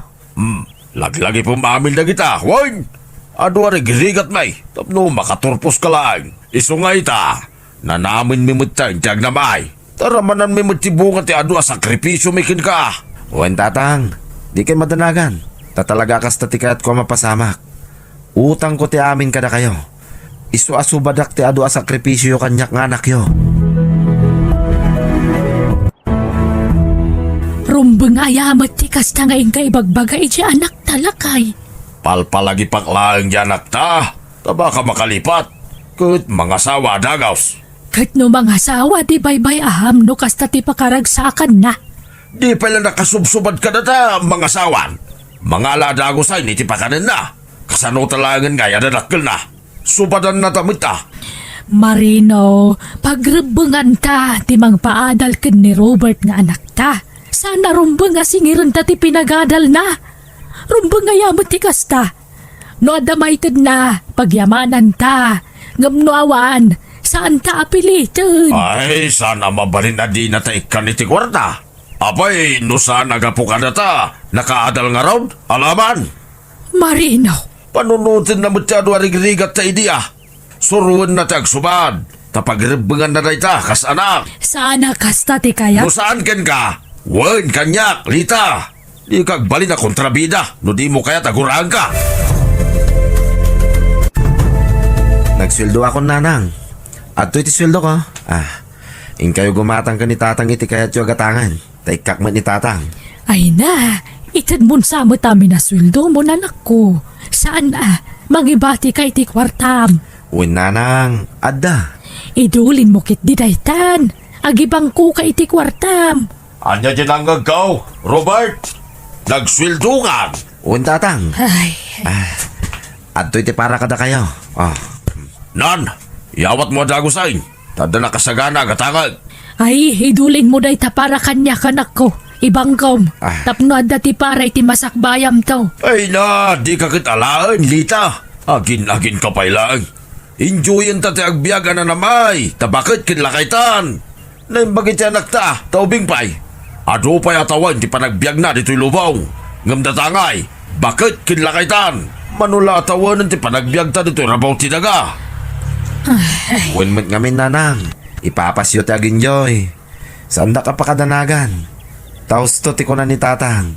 Lagi-lagi pumamil na kita. Wan! Ado ari girigat may. Tapno makaturpos ka lang. Isungay ta. Nanamin mi mutang tiyag na may. Taramanan mi mutibungan ti ado a sakripisyo mikin ka. Uwan tatang, di kay madanagan. Tatalaga kas tatikat ko mapasamak. Utang ko ti amin kada kayo. Isu asubadak ti ado a sakripisyo kanyak nga anak yo. Rumbeng ayamat ti kasta nga ingkay bagbaga iti anak talakay. Palpalagi paklaang yanak ta. Taba ka makalipat. Kut mga sawa dagaws. Kat no mga sawa di baybay aham no kasta ti pakaragsakan na. Di pala nakasubsubad ka na ta, mga sawan. Mga ladagos ay niti pakanin na. Kasano talangan nga yadadakil na. Subadan na tamit ta. Marino, pagrebengan ta ti mang paadal ken ni Robert nga anak ta. Sana rumbeng nga singiran ta ti pinagadal na. Rumbeng nga yamat ti kasta. No adamaited na, pagyamanan ta. Ngam no awan, saan ta apilitin? Ay, sana mabalin na di na ta ikan iti kwarta. Apay, no saan agapo ka na ta? Nakaadal nga raw? Alaman? Marino, Panunutin na matyado arigrigat ta idiya. Suruan na ta agsubad. Tapagrebengan na day ta, kas anak. sana kasta ti kaya? No saan ken ka? Wen kanyak, lita. Di kagbali na kontrabida. No di mo kaya taguraan ka. Nagsweldo ako nanang. At iti sweldo ko. Inkayo gumatang ka ni tatang iti kayat yung agatangan. Taikak mo ni tatang. Ay na, itad mo sa mo tami na sweldo mo nanak ko. Saan mangibati kay ti kwartam. Uy nanang, adda. Idulin mo kit di daytan. Agibang ko kay ti kwartam. Anya dyan ang gagaw, Robert? Nagswildukan. Uy tatang. Ay, Adto iti para kada kayo. Nan, yawat mo dagusain. Tada na kasagana, gatangag. ay, idulin mo dayta para kanya kanak ko. Ibangkom. Tapno adda ti para iti masakbayam to. Ay na, di ka kitalaan, Lita. Agin-agin ka pailaan. Enjoyin ta ti agbiyaga na namay. Tabakit kinlakaitan. Naimbagit ti anak ta, taubing pay. Ado pa'y atawan ti panagbiag na dito'y lubong. Ngam datangay, bakit kinlakaitan? Manula atawan ti panagbiag ta dito'y rabaw ti daga. Wenmet ngamin nanang. Ipapasyo ti aginjoy. Saan da ka pakadanagan? Taos to ti kunan ni tatang.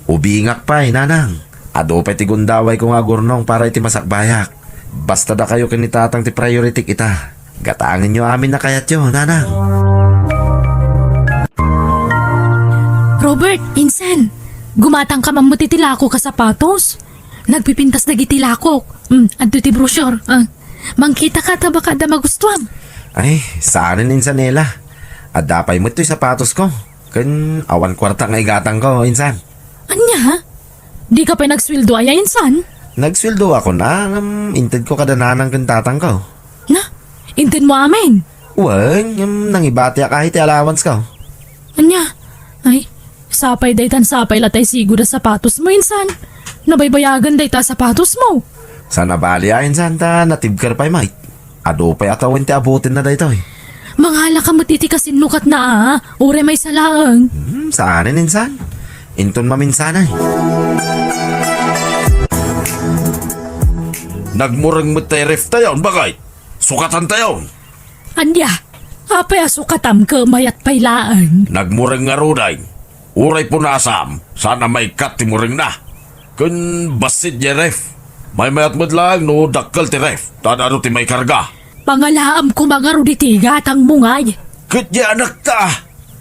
Ubingak pa nanang. Ado pa ti gundaway ko nga gurnong para iti masakbayak. Basta da kayo kin ni tatang ti priority kita. Gatangin nyo amin na kayat yun, nanang. Robert, insan. Gumatang ka mamutitilako ka sapatos. Nagpipintas na gitilako. Adto ti brochure. Mangkita ka taba kada magustuhan. Ay, saanin insan nila. Adapay mo ito'y sapatos ko. Kan awan kwarta nga igatang ko, insan. Anya? Di ka pa nagsweldo ay insan? Nagsweldo ako na. Inted ko kada nanang kan tatang ko. Na? Intin mo amin? Wan, nangibati kahit allowance ko. Anya? Ay, sapay daytan sapay latay siguro sapatos mo insan. Nabaybayagan dayta sapatos mo. Sana bali ayin santa natibkar pa'y mait. Ado pa'y atawin ti abutin na dayto eh. Manghala ka matiti kasinukat na ure may salaang. Saanin insan? Inton maminsanay. Nagmurang mo tayo ref tayon, bakay? Sukatan tayon. Anya? Apay asukatam ka mayat pailaan. Nagmurang nga ruday. Uray po nasam. Sana may kat ti murang na. Kun basit niya ref. May mayat mo lang no dakkel ti ref. Tadano ti may karga. Pangalaam ko mga ruditigat ang mungay. Kit niya anak ta.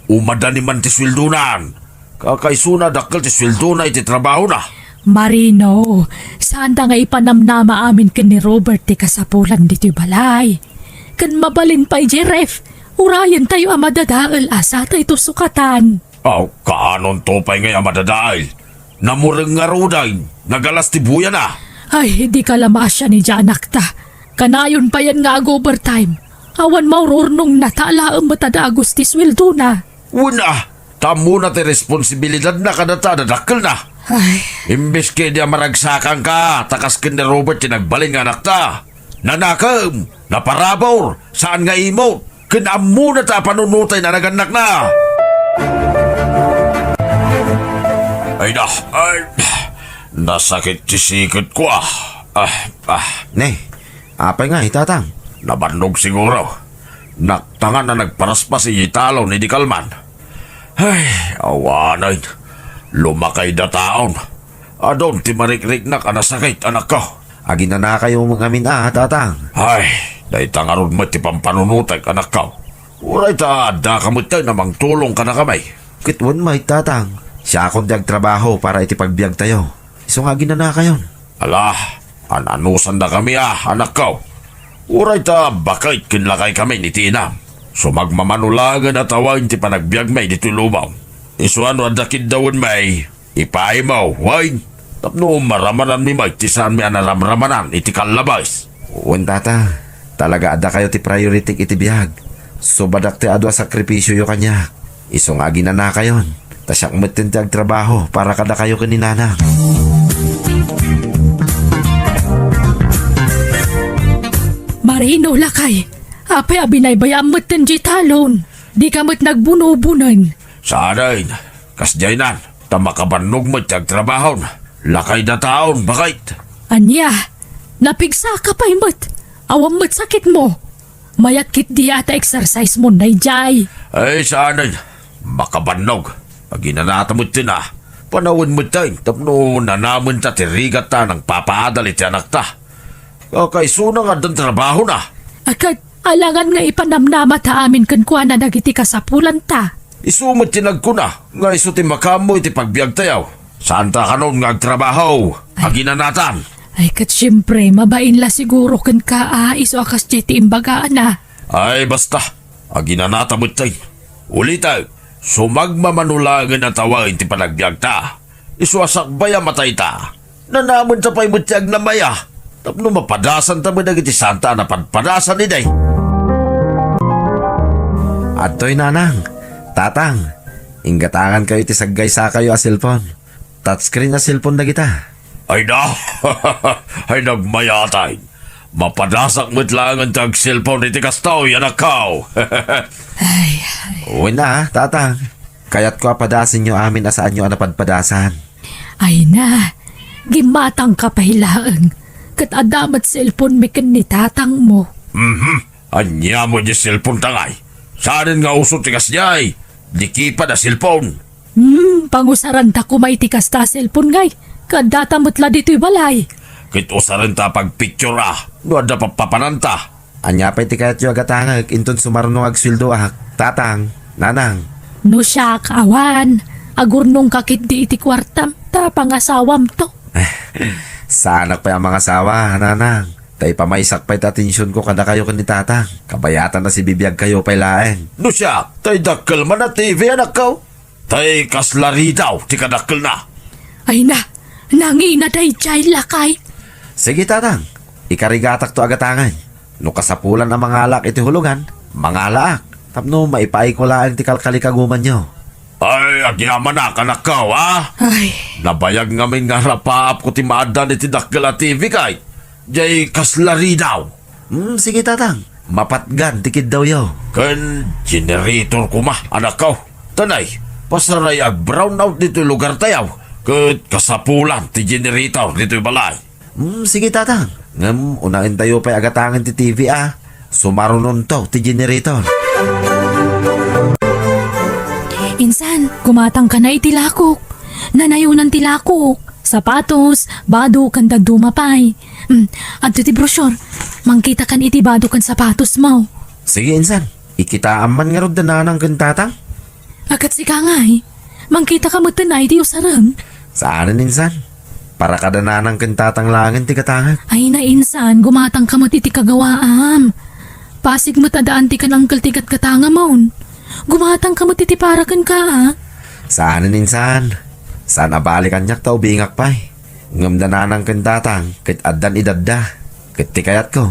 Umadani man ti swildunan. Kakaisuna dakkel ti swilduna iti trabaho na. Marino, saan da nga ipanamnama amin ken ni Robert ti kasapulan dito'y balay. Kan mabalin pa'y Jeref, urayan tayo amadadaal asa tayo sukatan. Kaanon to pa'y ngay amadadaal. Namurang nga ruday. Nagalas ti buya na. Ay, di ka lamasya ni Janak ta. Kanayon pa yan nga overtime. Awan maururnong natala ang matadagos ti sweldo na. Una, tamo na ti responsibilidad na kadata dadakkel na. Ay, Imbes kaya di maragsakan ka, takas kin ni Robert yung nagbalin nga anak ta. Nanakam, naparabor, saan nga imo? Kinamo na ta panunutay na naganak na. Ay na, nasakit sisikot ko Ne, apay nga itatang. Nabanog siguro. Naktangan na nagparaspas si Italo ni Dikalman. Ay, awanay. Lumakay na taon. Adon ti marikrik na ka nasakit anak ko. Agi na kayo mga amin tatang. Ay, dahi tangarod mo ti pampanunutay anak ko. Uray ta, da kamutay namang tulong ka na kamay. Kitwan may tatang. Siya akong trabaho para itipagbiag tayo. Isong agi na kayo. Ala, ananusan na kami anak ko. Uray ta, bakit kinlakay kami ni Tina. So magmamanulagan at awain ti panagbiag may dito lumaw. Isuano ang dakid dawon may, ipaay mo, wine. Tapno maramanan mi may, tisan mi anaramramanan, iti kalabas. Uwan tata, talaga ada kayo ti priority iti biyag. So badak ti adwa sakripisyo yo kanya. Isong agi na kayon. Tasyak mutin ti agtrabaho para kada kayo kaninana. Marino lakay. Apay abinaybayam mo't tenji talon. Di ka mo't nagbuno-bunan. Saaday, kasjaynan, tamakabanog mo tiyag trabaho. Lakay na taon, bakit? Anya, napigsa ka pa'y mo't. Awam mo't sakit mo. Mayat kit di ata exercise mo na jay. Ay, saaday, makabanog. Pag inanata mo tina, panawin mo tayo, tapno nanaman ta tirigat ta ng papaadal iti anak ta. Kakaisuna nga doon trabaho na. Agad, alangan nga ipanamnama ta amin kan kuha na nagiti kasapulan ta. Isumot tinag ko na, nga iso ti makamo iti pagbiag tayaw. Saan ta kanon nga agtrabaho? Aginanatan. Ay kat syempre, mabain la siguro kan ka iso akas ti imbagaan na. Ay basta, aginanata mo tay. Ulitay, sumagmamanulagan ang tawagin ti panagbiag ta. Isuasakbaya matay ta. Nanamon sa pa'y mutiag na maya. Tapno mapadasan ta mo na iti santa na padpadasan ni day. Adtoy nanang, tatang, inggatangan kayo ti saggay sa kayo a cellphone. Touchscreen na cellphone na kita. Ay na, ay nagmayatay. Mapadasak mo't lang ang tag-cellphone iti kastaw, yan akaw. Uwi na, tatang. Kaya't ko apadasin nyo amin asaan nyo napadpadasan. Ay na, gimatang kapahilaang. Kat adamat cellphone mekan ni tatang mo. Anya mo di cellphone tangay. Saan nga usot tikas niyay? Di kipa na cellphone. Pangusaran ta kumaitikas ta cellphone ngay. Kadatamot la dito'y balay. Kit usaran ta pagpicture no ada papapananta. Anya pa iti kayat yung agatangag, inton sumarunong agswildo tatang, nanang. No siya awan. Agurnong kakit di iti kwartam ta pangasawam to. Sanak pa yung mga asawa, nanang. Tay pamaysak pa atensyon ko kada kayo ni tatang. Kabayatan na si bibiyag kayo pa'y laeng. No siya, tay dakkel man na TV anak kaw. Tay kaslari daw, ti kadakkel na. Ay na, nangina day jay lakay. Sige tatang, ikarigatak to agatangan. No kasapulan ang mga alak iti hulugan, mga alak. Tapno maipaay ko lang ti kalkalikaguman nyo. Ay, agyaman na kanak kaw, Ay, Nabayag ngamin nga rapaap ko ti maadan iti dakkel a TV kay. Jay kaslari daw. Sige tatang, mapatgan tikid daw yo. Kan generator ko ma, anak ko. Tanay, pasaray ag brown out dito lugar tayaw. Kat kasapulan ti generator dito balay. Sige tatang, ngam unahin tayo pa'y agatangan ti TV Sumarunon to ti generator. insan, kumatang ka na itilakok. Nanayunan tilakok. Sapatos, bado kan dagdumapay. At ti brosyor, mangkita kan iti bado kan sapatos mo. Sige insan, ikitaan man nga rod dananang kan tatang. Akat si kangay, mangkita ka mo tanay di usarang. Saanan insan? Para kadananang kan tatang langan ti katangan. Ay na insan, gumatang ka mo iti kagawaam. Pasig mo tadaan ti kanangkal ti katanga mo. Gumatang ka mo iti parakan ka Saanan insan? Sana balikan nyak tao bingak pa'y. Ngam dananang kan tatang, kit addan idadda. Kit ti kayat ko.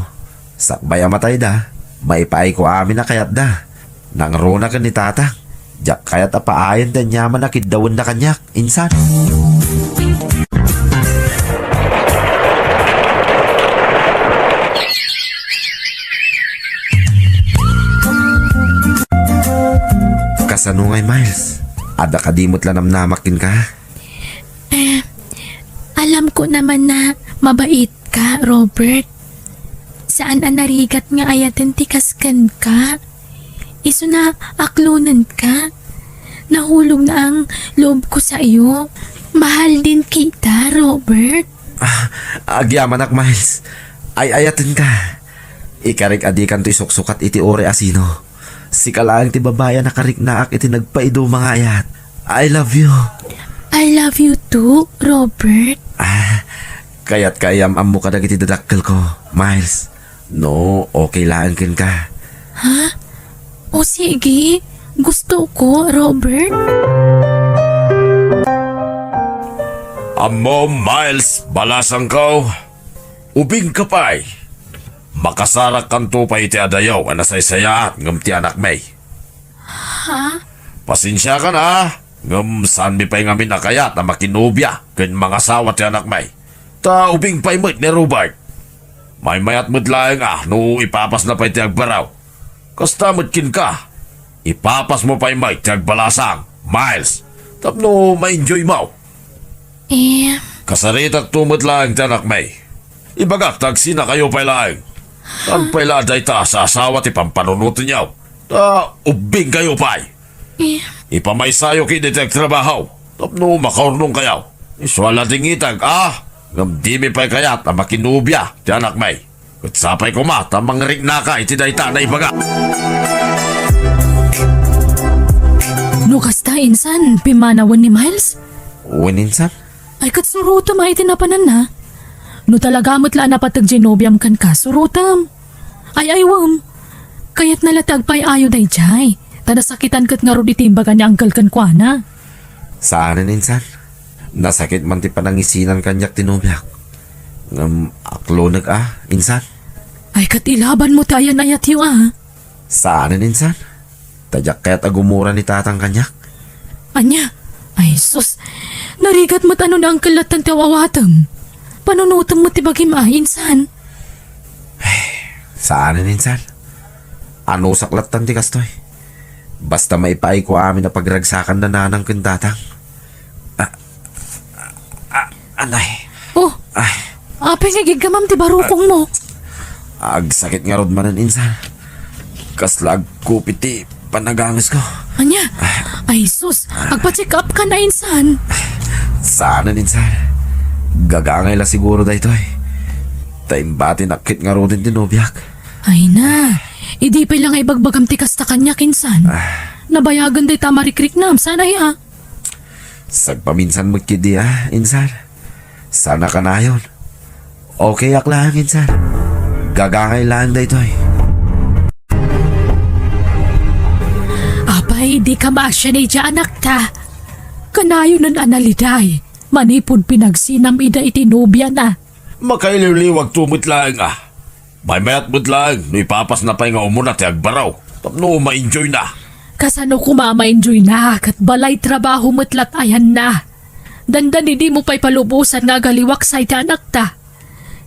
Sakbay matay da, maipaay ko amin na kayat da. Nang runa kan ni tatang. Jak kayat apaayan dan yaman na kidawin na kanyak, insan. Kasanungay Miles, ada kadimot lanam namakin ka. Alam ko naman na mabait ka, Robert. Saan ang narigat nga ayatin tikaskan ka? Iso na aklunan ka? Nahulog na ang loob ko sa iyo. Mahal din kita, Robert. Agyaman ak Miles, ay ayatin ka. Ikarik adikan to isuksukat iti ore asino. Si kalaang ti babaya na karik naak iti nagpaido mga ayat. I love you. I love you too, Robert. Kaya't kayam mo ka iti dadakkel ko, Miles. No, okay lang kin ka. O sige, gusto ko, Robert. Amo, Miles, balasang ko. Ubing ka pa'y. Makasarak kanto pa iti adayaw, anasaysaya at ngam ti anak may. Pasensya ka na, ngam saan mi pa'y ngamin nakayat na makinubya, ken mga sawa ti anak may. Ta ubing pa'y mo't ni Robert. May mayat mo't laeng no ipapas na pa'y ti agbaraw. Kasta mo't kin ka, ipapas mo pa'y may ti agbalasang, Miles. Tapno ma-enjoy mo. Kasaritak tumot lang ti anak may. Ibagak tagsina kayo pa'y laeng. Saan pa'y laday ta sa asawa ti pampanunutin niyaw. Ta ubing kayo pa'y. Ipamaysayo ki detect trabaho. Tapno makaurnong kayaw. Iswala tingitag ngam di mi pa'y kayat na makinubya ti anak may. Kutsapay ko ma tamang rig na ka iti dayta na ibaga. No kasta insan, pimanawan ni Miles? Uwin insan? Ay kat surutam ay tinapanan na. No talaga matla na patag genobiam kan ka, surutam. Ay aywam. Kaya't nalatag pa'y ayo day jay. Tada sakitan kat nga ro itimbagan niya angkal kan kwa na. Saanin insan? Nasakit man ti panangisinan kanyak tinubyak. Aklonag insan? Ay kat ilaban mo tayan ayat yu Saanin insan? Tadyak kaya't agumura ni tatang kanyak. Anya, ay sus, narigat mo't ano na ang kalatan tiwawatam. Panunutam mo tibagim insan. Saanin insan? Ano saklatan ti kastoy? Basta maipaay ko amin na pagragsakan na nanang kintatang. Anay. Oh, Ay, apay nga gigamam ti barukong mo. agsakit nga rod manan insan. Kaslag kupiti panagangis ko. Anya, ay sus, agpa-check up ka na insan. Saanin insan? Gagangay la siguro da ito Taimbati nakit nga rodin tinubyak. Ay na, idi pa lang ay bagbagam ti kasta kanya kinsan. Nabayagan day tamarikrik nam, sana ya. Sagpaminsan magkidi insan. Sana ka na yun. Okay ak lang insan. Gagangay lang da ito Apay, di ka masya ni dya anak ta. Kanayo nun analiday, manipod pinagsinam ida itinubya na. Makaililiwag tumit lang May mayat mo't lang, no ipapas na pa nga umuna ti agbaraw. Tapno ma-enjoy na. Kasano kumama-enjoy na, kat balay trabaho matlat ayan na. Dandan hindi mo pa'y palubusan nga galiwak sa ita anak ta.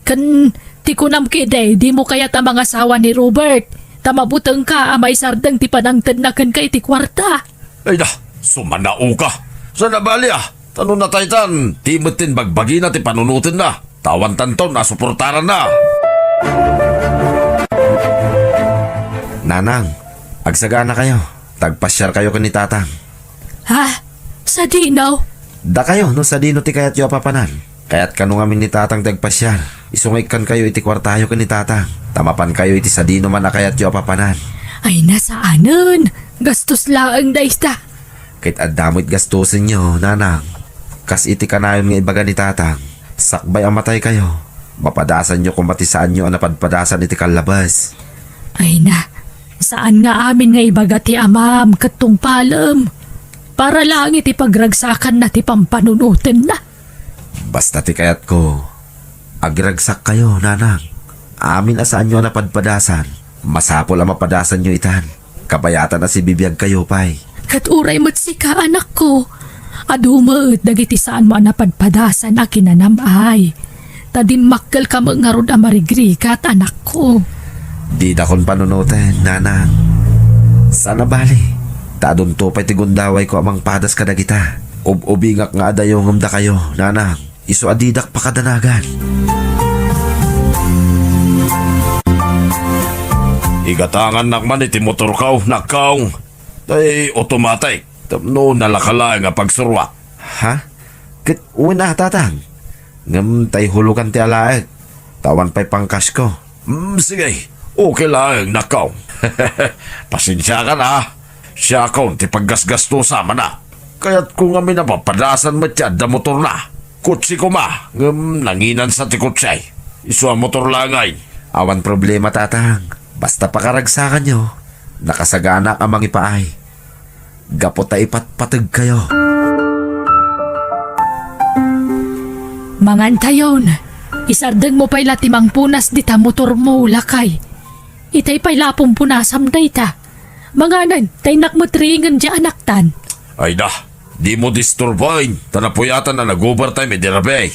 Kan, ti kunam kide, di mo kaya ta mga asawa ni Robert. Tamabutang ka, amay sardang ti panangtad na kan ka iti kwarta. Ay na, sumanao ka. Sa nabali tanong na taytan, timutin bagbagi na ti panunutin na. Tawan tanton na suportaran na. Nanang, agsagana kayo. Tagpasyar kayo kan ni tatang. Ha? Sa dinaw? Da kayo no sa dino ti kayat yo papanan. Kaya't kanu ngamin ni tatang tagpasyar. Isungay kan kayo iti kwartayo kan ni tatang. Tamapan kayo iti sa dino man na kayat yo papanan. Ay nasaanan, gastos laang daista. Kahit adamit gastusin nyo, nanang. Kas iti kanayon nga ibaga ni tatang. Sakbay ang matay kayo. Mapadasan nyo kung matisaan nyo ang napadpadasan iti kalabas. Ay na, saan nga amin nga ibaga ti amam katong palam? Para lang iti pagragsakan na ti pampanunutin na. Basta ti kayat ko, agragsak kayo, nanang. Amin asaan nyo ang napadpadasan. Masapol ang mapadasan nyo itan. Kabayatan na si bibiyag kayo, pay. Katuray mo't sika anak ko. Aduma't dagiti saan mo napadpadasan na kinanamay. Tadimakkel ka mga rod amarigrikat anak ko. Di na kon panunutin, nanang. Sana bali. Tadon to pa'y tigundaway ko amang padas kadagita. Ubingak nga adayong umda kayo, nanang. Iso adidak pa kadanagan. Igatangan nakman iti motor kaw, nakaw. Tay automatic. Tapno nalakala nga pagsurwa. Ha? Kit uwi na, tatang. Ngam tay hulukan ti alaeg. Tawan pa'y pangkas ko. Sige, okay lang, nakaw. Pasensya ka na. Siya kaw, ti paggasgasto sama na. Kaya't kung kami napapadasan matyad na motor na. Kutsi ko nanginan sa ti kutsay. Isu ang motor langay. Awan problema, tatang. Basta pakaragsakan nyo. Nakasagana ang mga ipaay. Gapot ay ipatpatag kayo. Mangantayon, isardeng mo pa'y latimang punas di ta motor mo lakay. Itay pa'y lapong punasam day ta. Manganan, tay nakmatringan di anaktan. Ay na, di mo disturboin. Tanapuyatan na nag-overtime idirabay.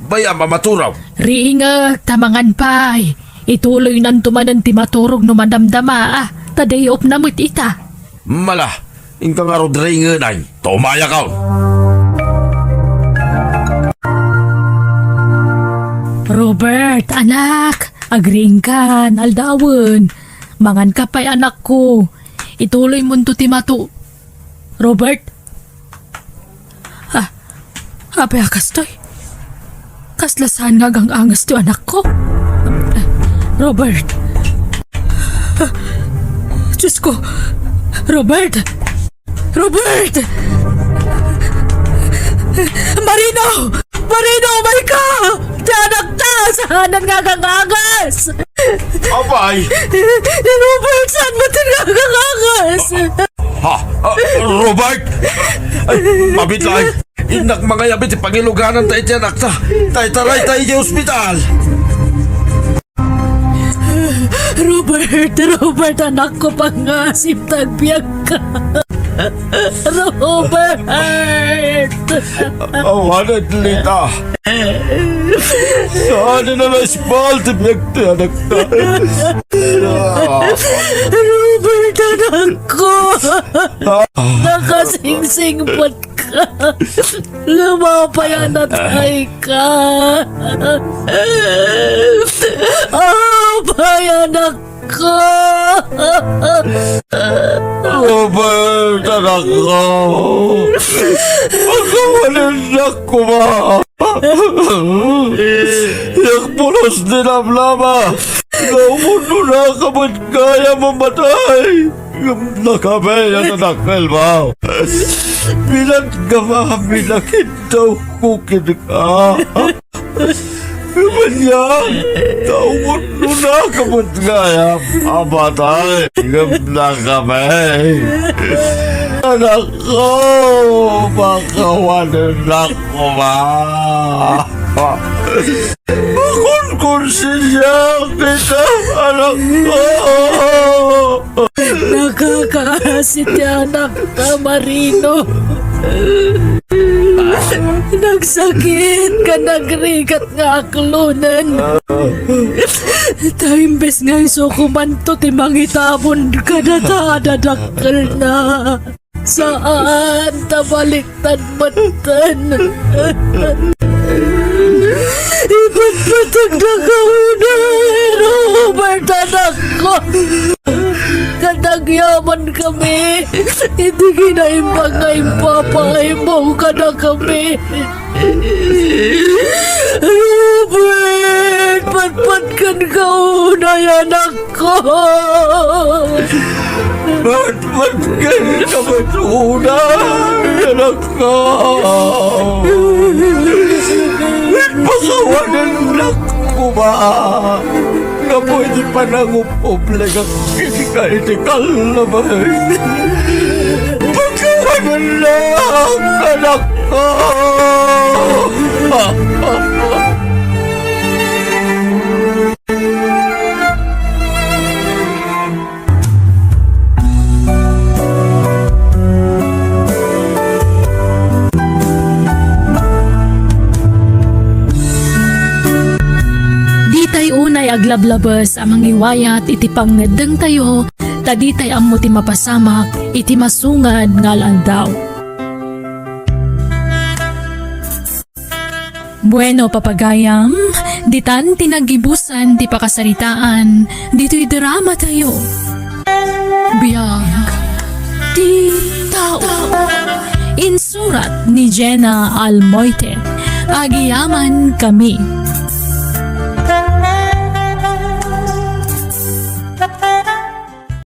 Baya mamaturaw. Riingag, tamangan pa'y. Ituloy nan tumanan ti maturog no madamdama taday op na mo't ita. Mala, ingkang nga rodringan ay. Tumaya kaw. Robert, anak, agring kan, aldawan. Mangan ka pa'y anak ko. Ituloy mo to ti matu. Robert? Abe akastoy. Kaslasan nga gang angas to anak ko. Robert. Diyos ko. Robert. Robert! Marino! Marino, umay ka! Tiyanak ta! Saan ang ngagangagas? Abay! Robert, saan mo tinagagangagas? Ha? Robert! Ay, mabitlay! Inak mga yabit, ipangiluganan tayo dyan, akta. Tayo tayo sa ospital. Robert, anak ko pangasip, tagbiyak ka. Robert! Awanan lita. Saan na na isbal, tibiyag tayo, anak ta. Robert, anak ko! Nakasingsingpat ka. Lumapayan at ay ka. Bayanak ko! Robert, anak ko. Pagkawalan na ko ba? Yak pulos din ang lama. Naumuno na ka ba't kaya mamatay? Nakabay ang anakal ba? Bilang gama, bilakit daw kukin ka. Manya, naumuno na ka ba't kaya mamatay? Nakabay. Anak ko, makawalan na ko ba? Makonkonsinya kita, anak ko. Nakakaasit yung anak ka, Marino. Nagsakit ka, nagrigat nga aklunan. Taimbes nga iso kumanto, timang itabon ka na dadakal na. Saan tabaliktad matan? Ipatpatag na kauna, Robert, anak ko. Kadagyaman kami, hindi kinaimbang nga impapaimaw ka na kami. Robert, patpatkan ka una, anak ko. Patpatkan ka matuna, anak ko. Pakawanan na ko ba? Nga pwede pa nangupoble ka kinikaitikal na ba? Pakawanan na, anak ko. Unay aglablabas amang iwayat iti pangnedeng tayo, taditay ammo ti mapasamak iti masungad nga landaw. Bueno papagayam, ditan tinagibusan ti pakasaritaan, dito'y drama tayo. Biyag ti tao. Insurat ni Jenna Almoite, Agiyaman Kami.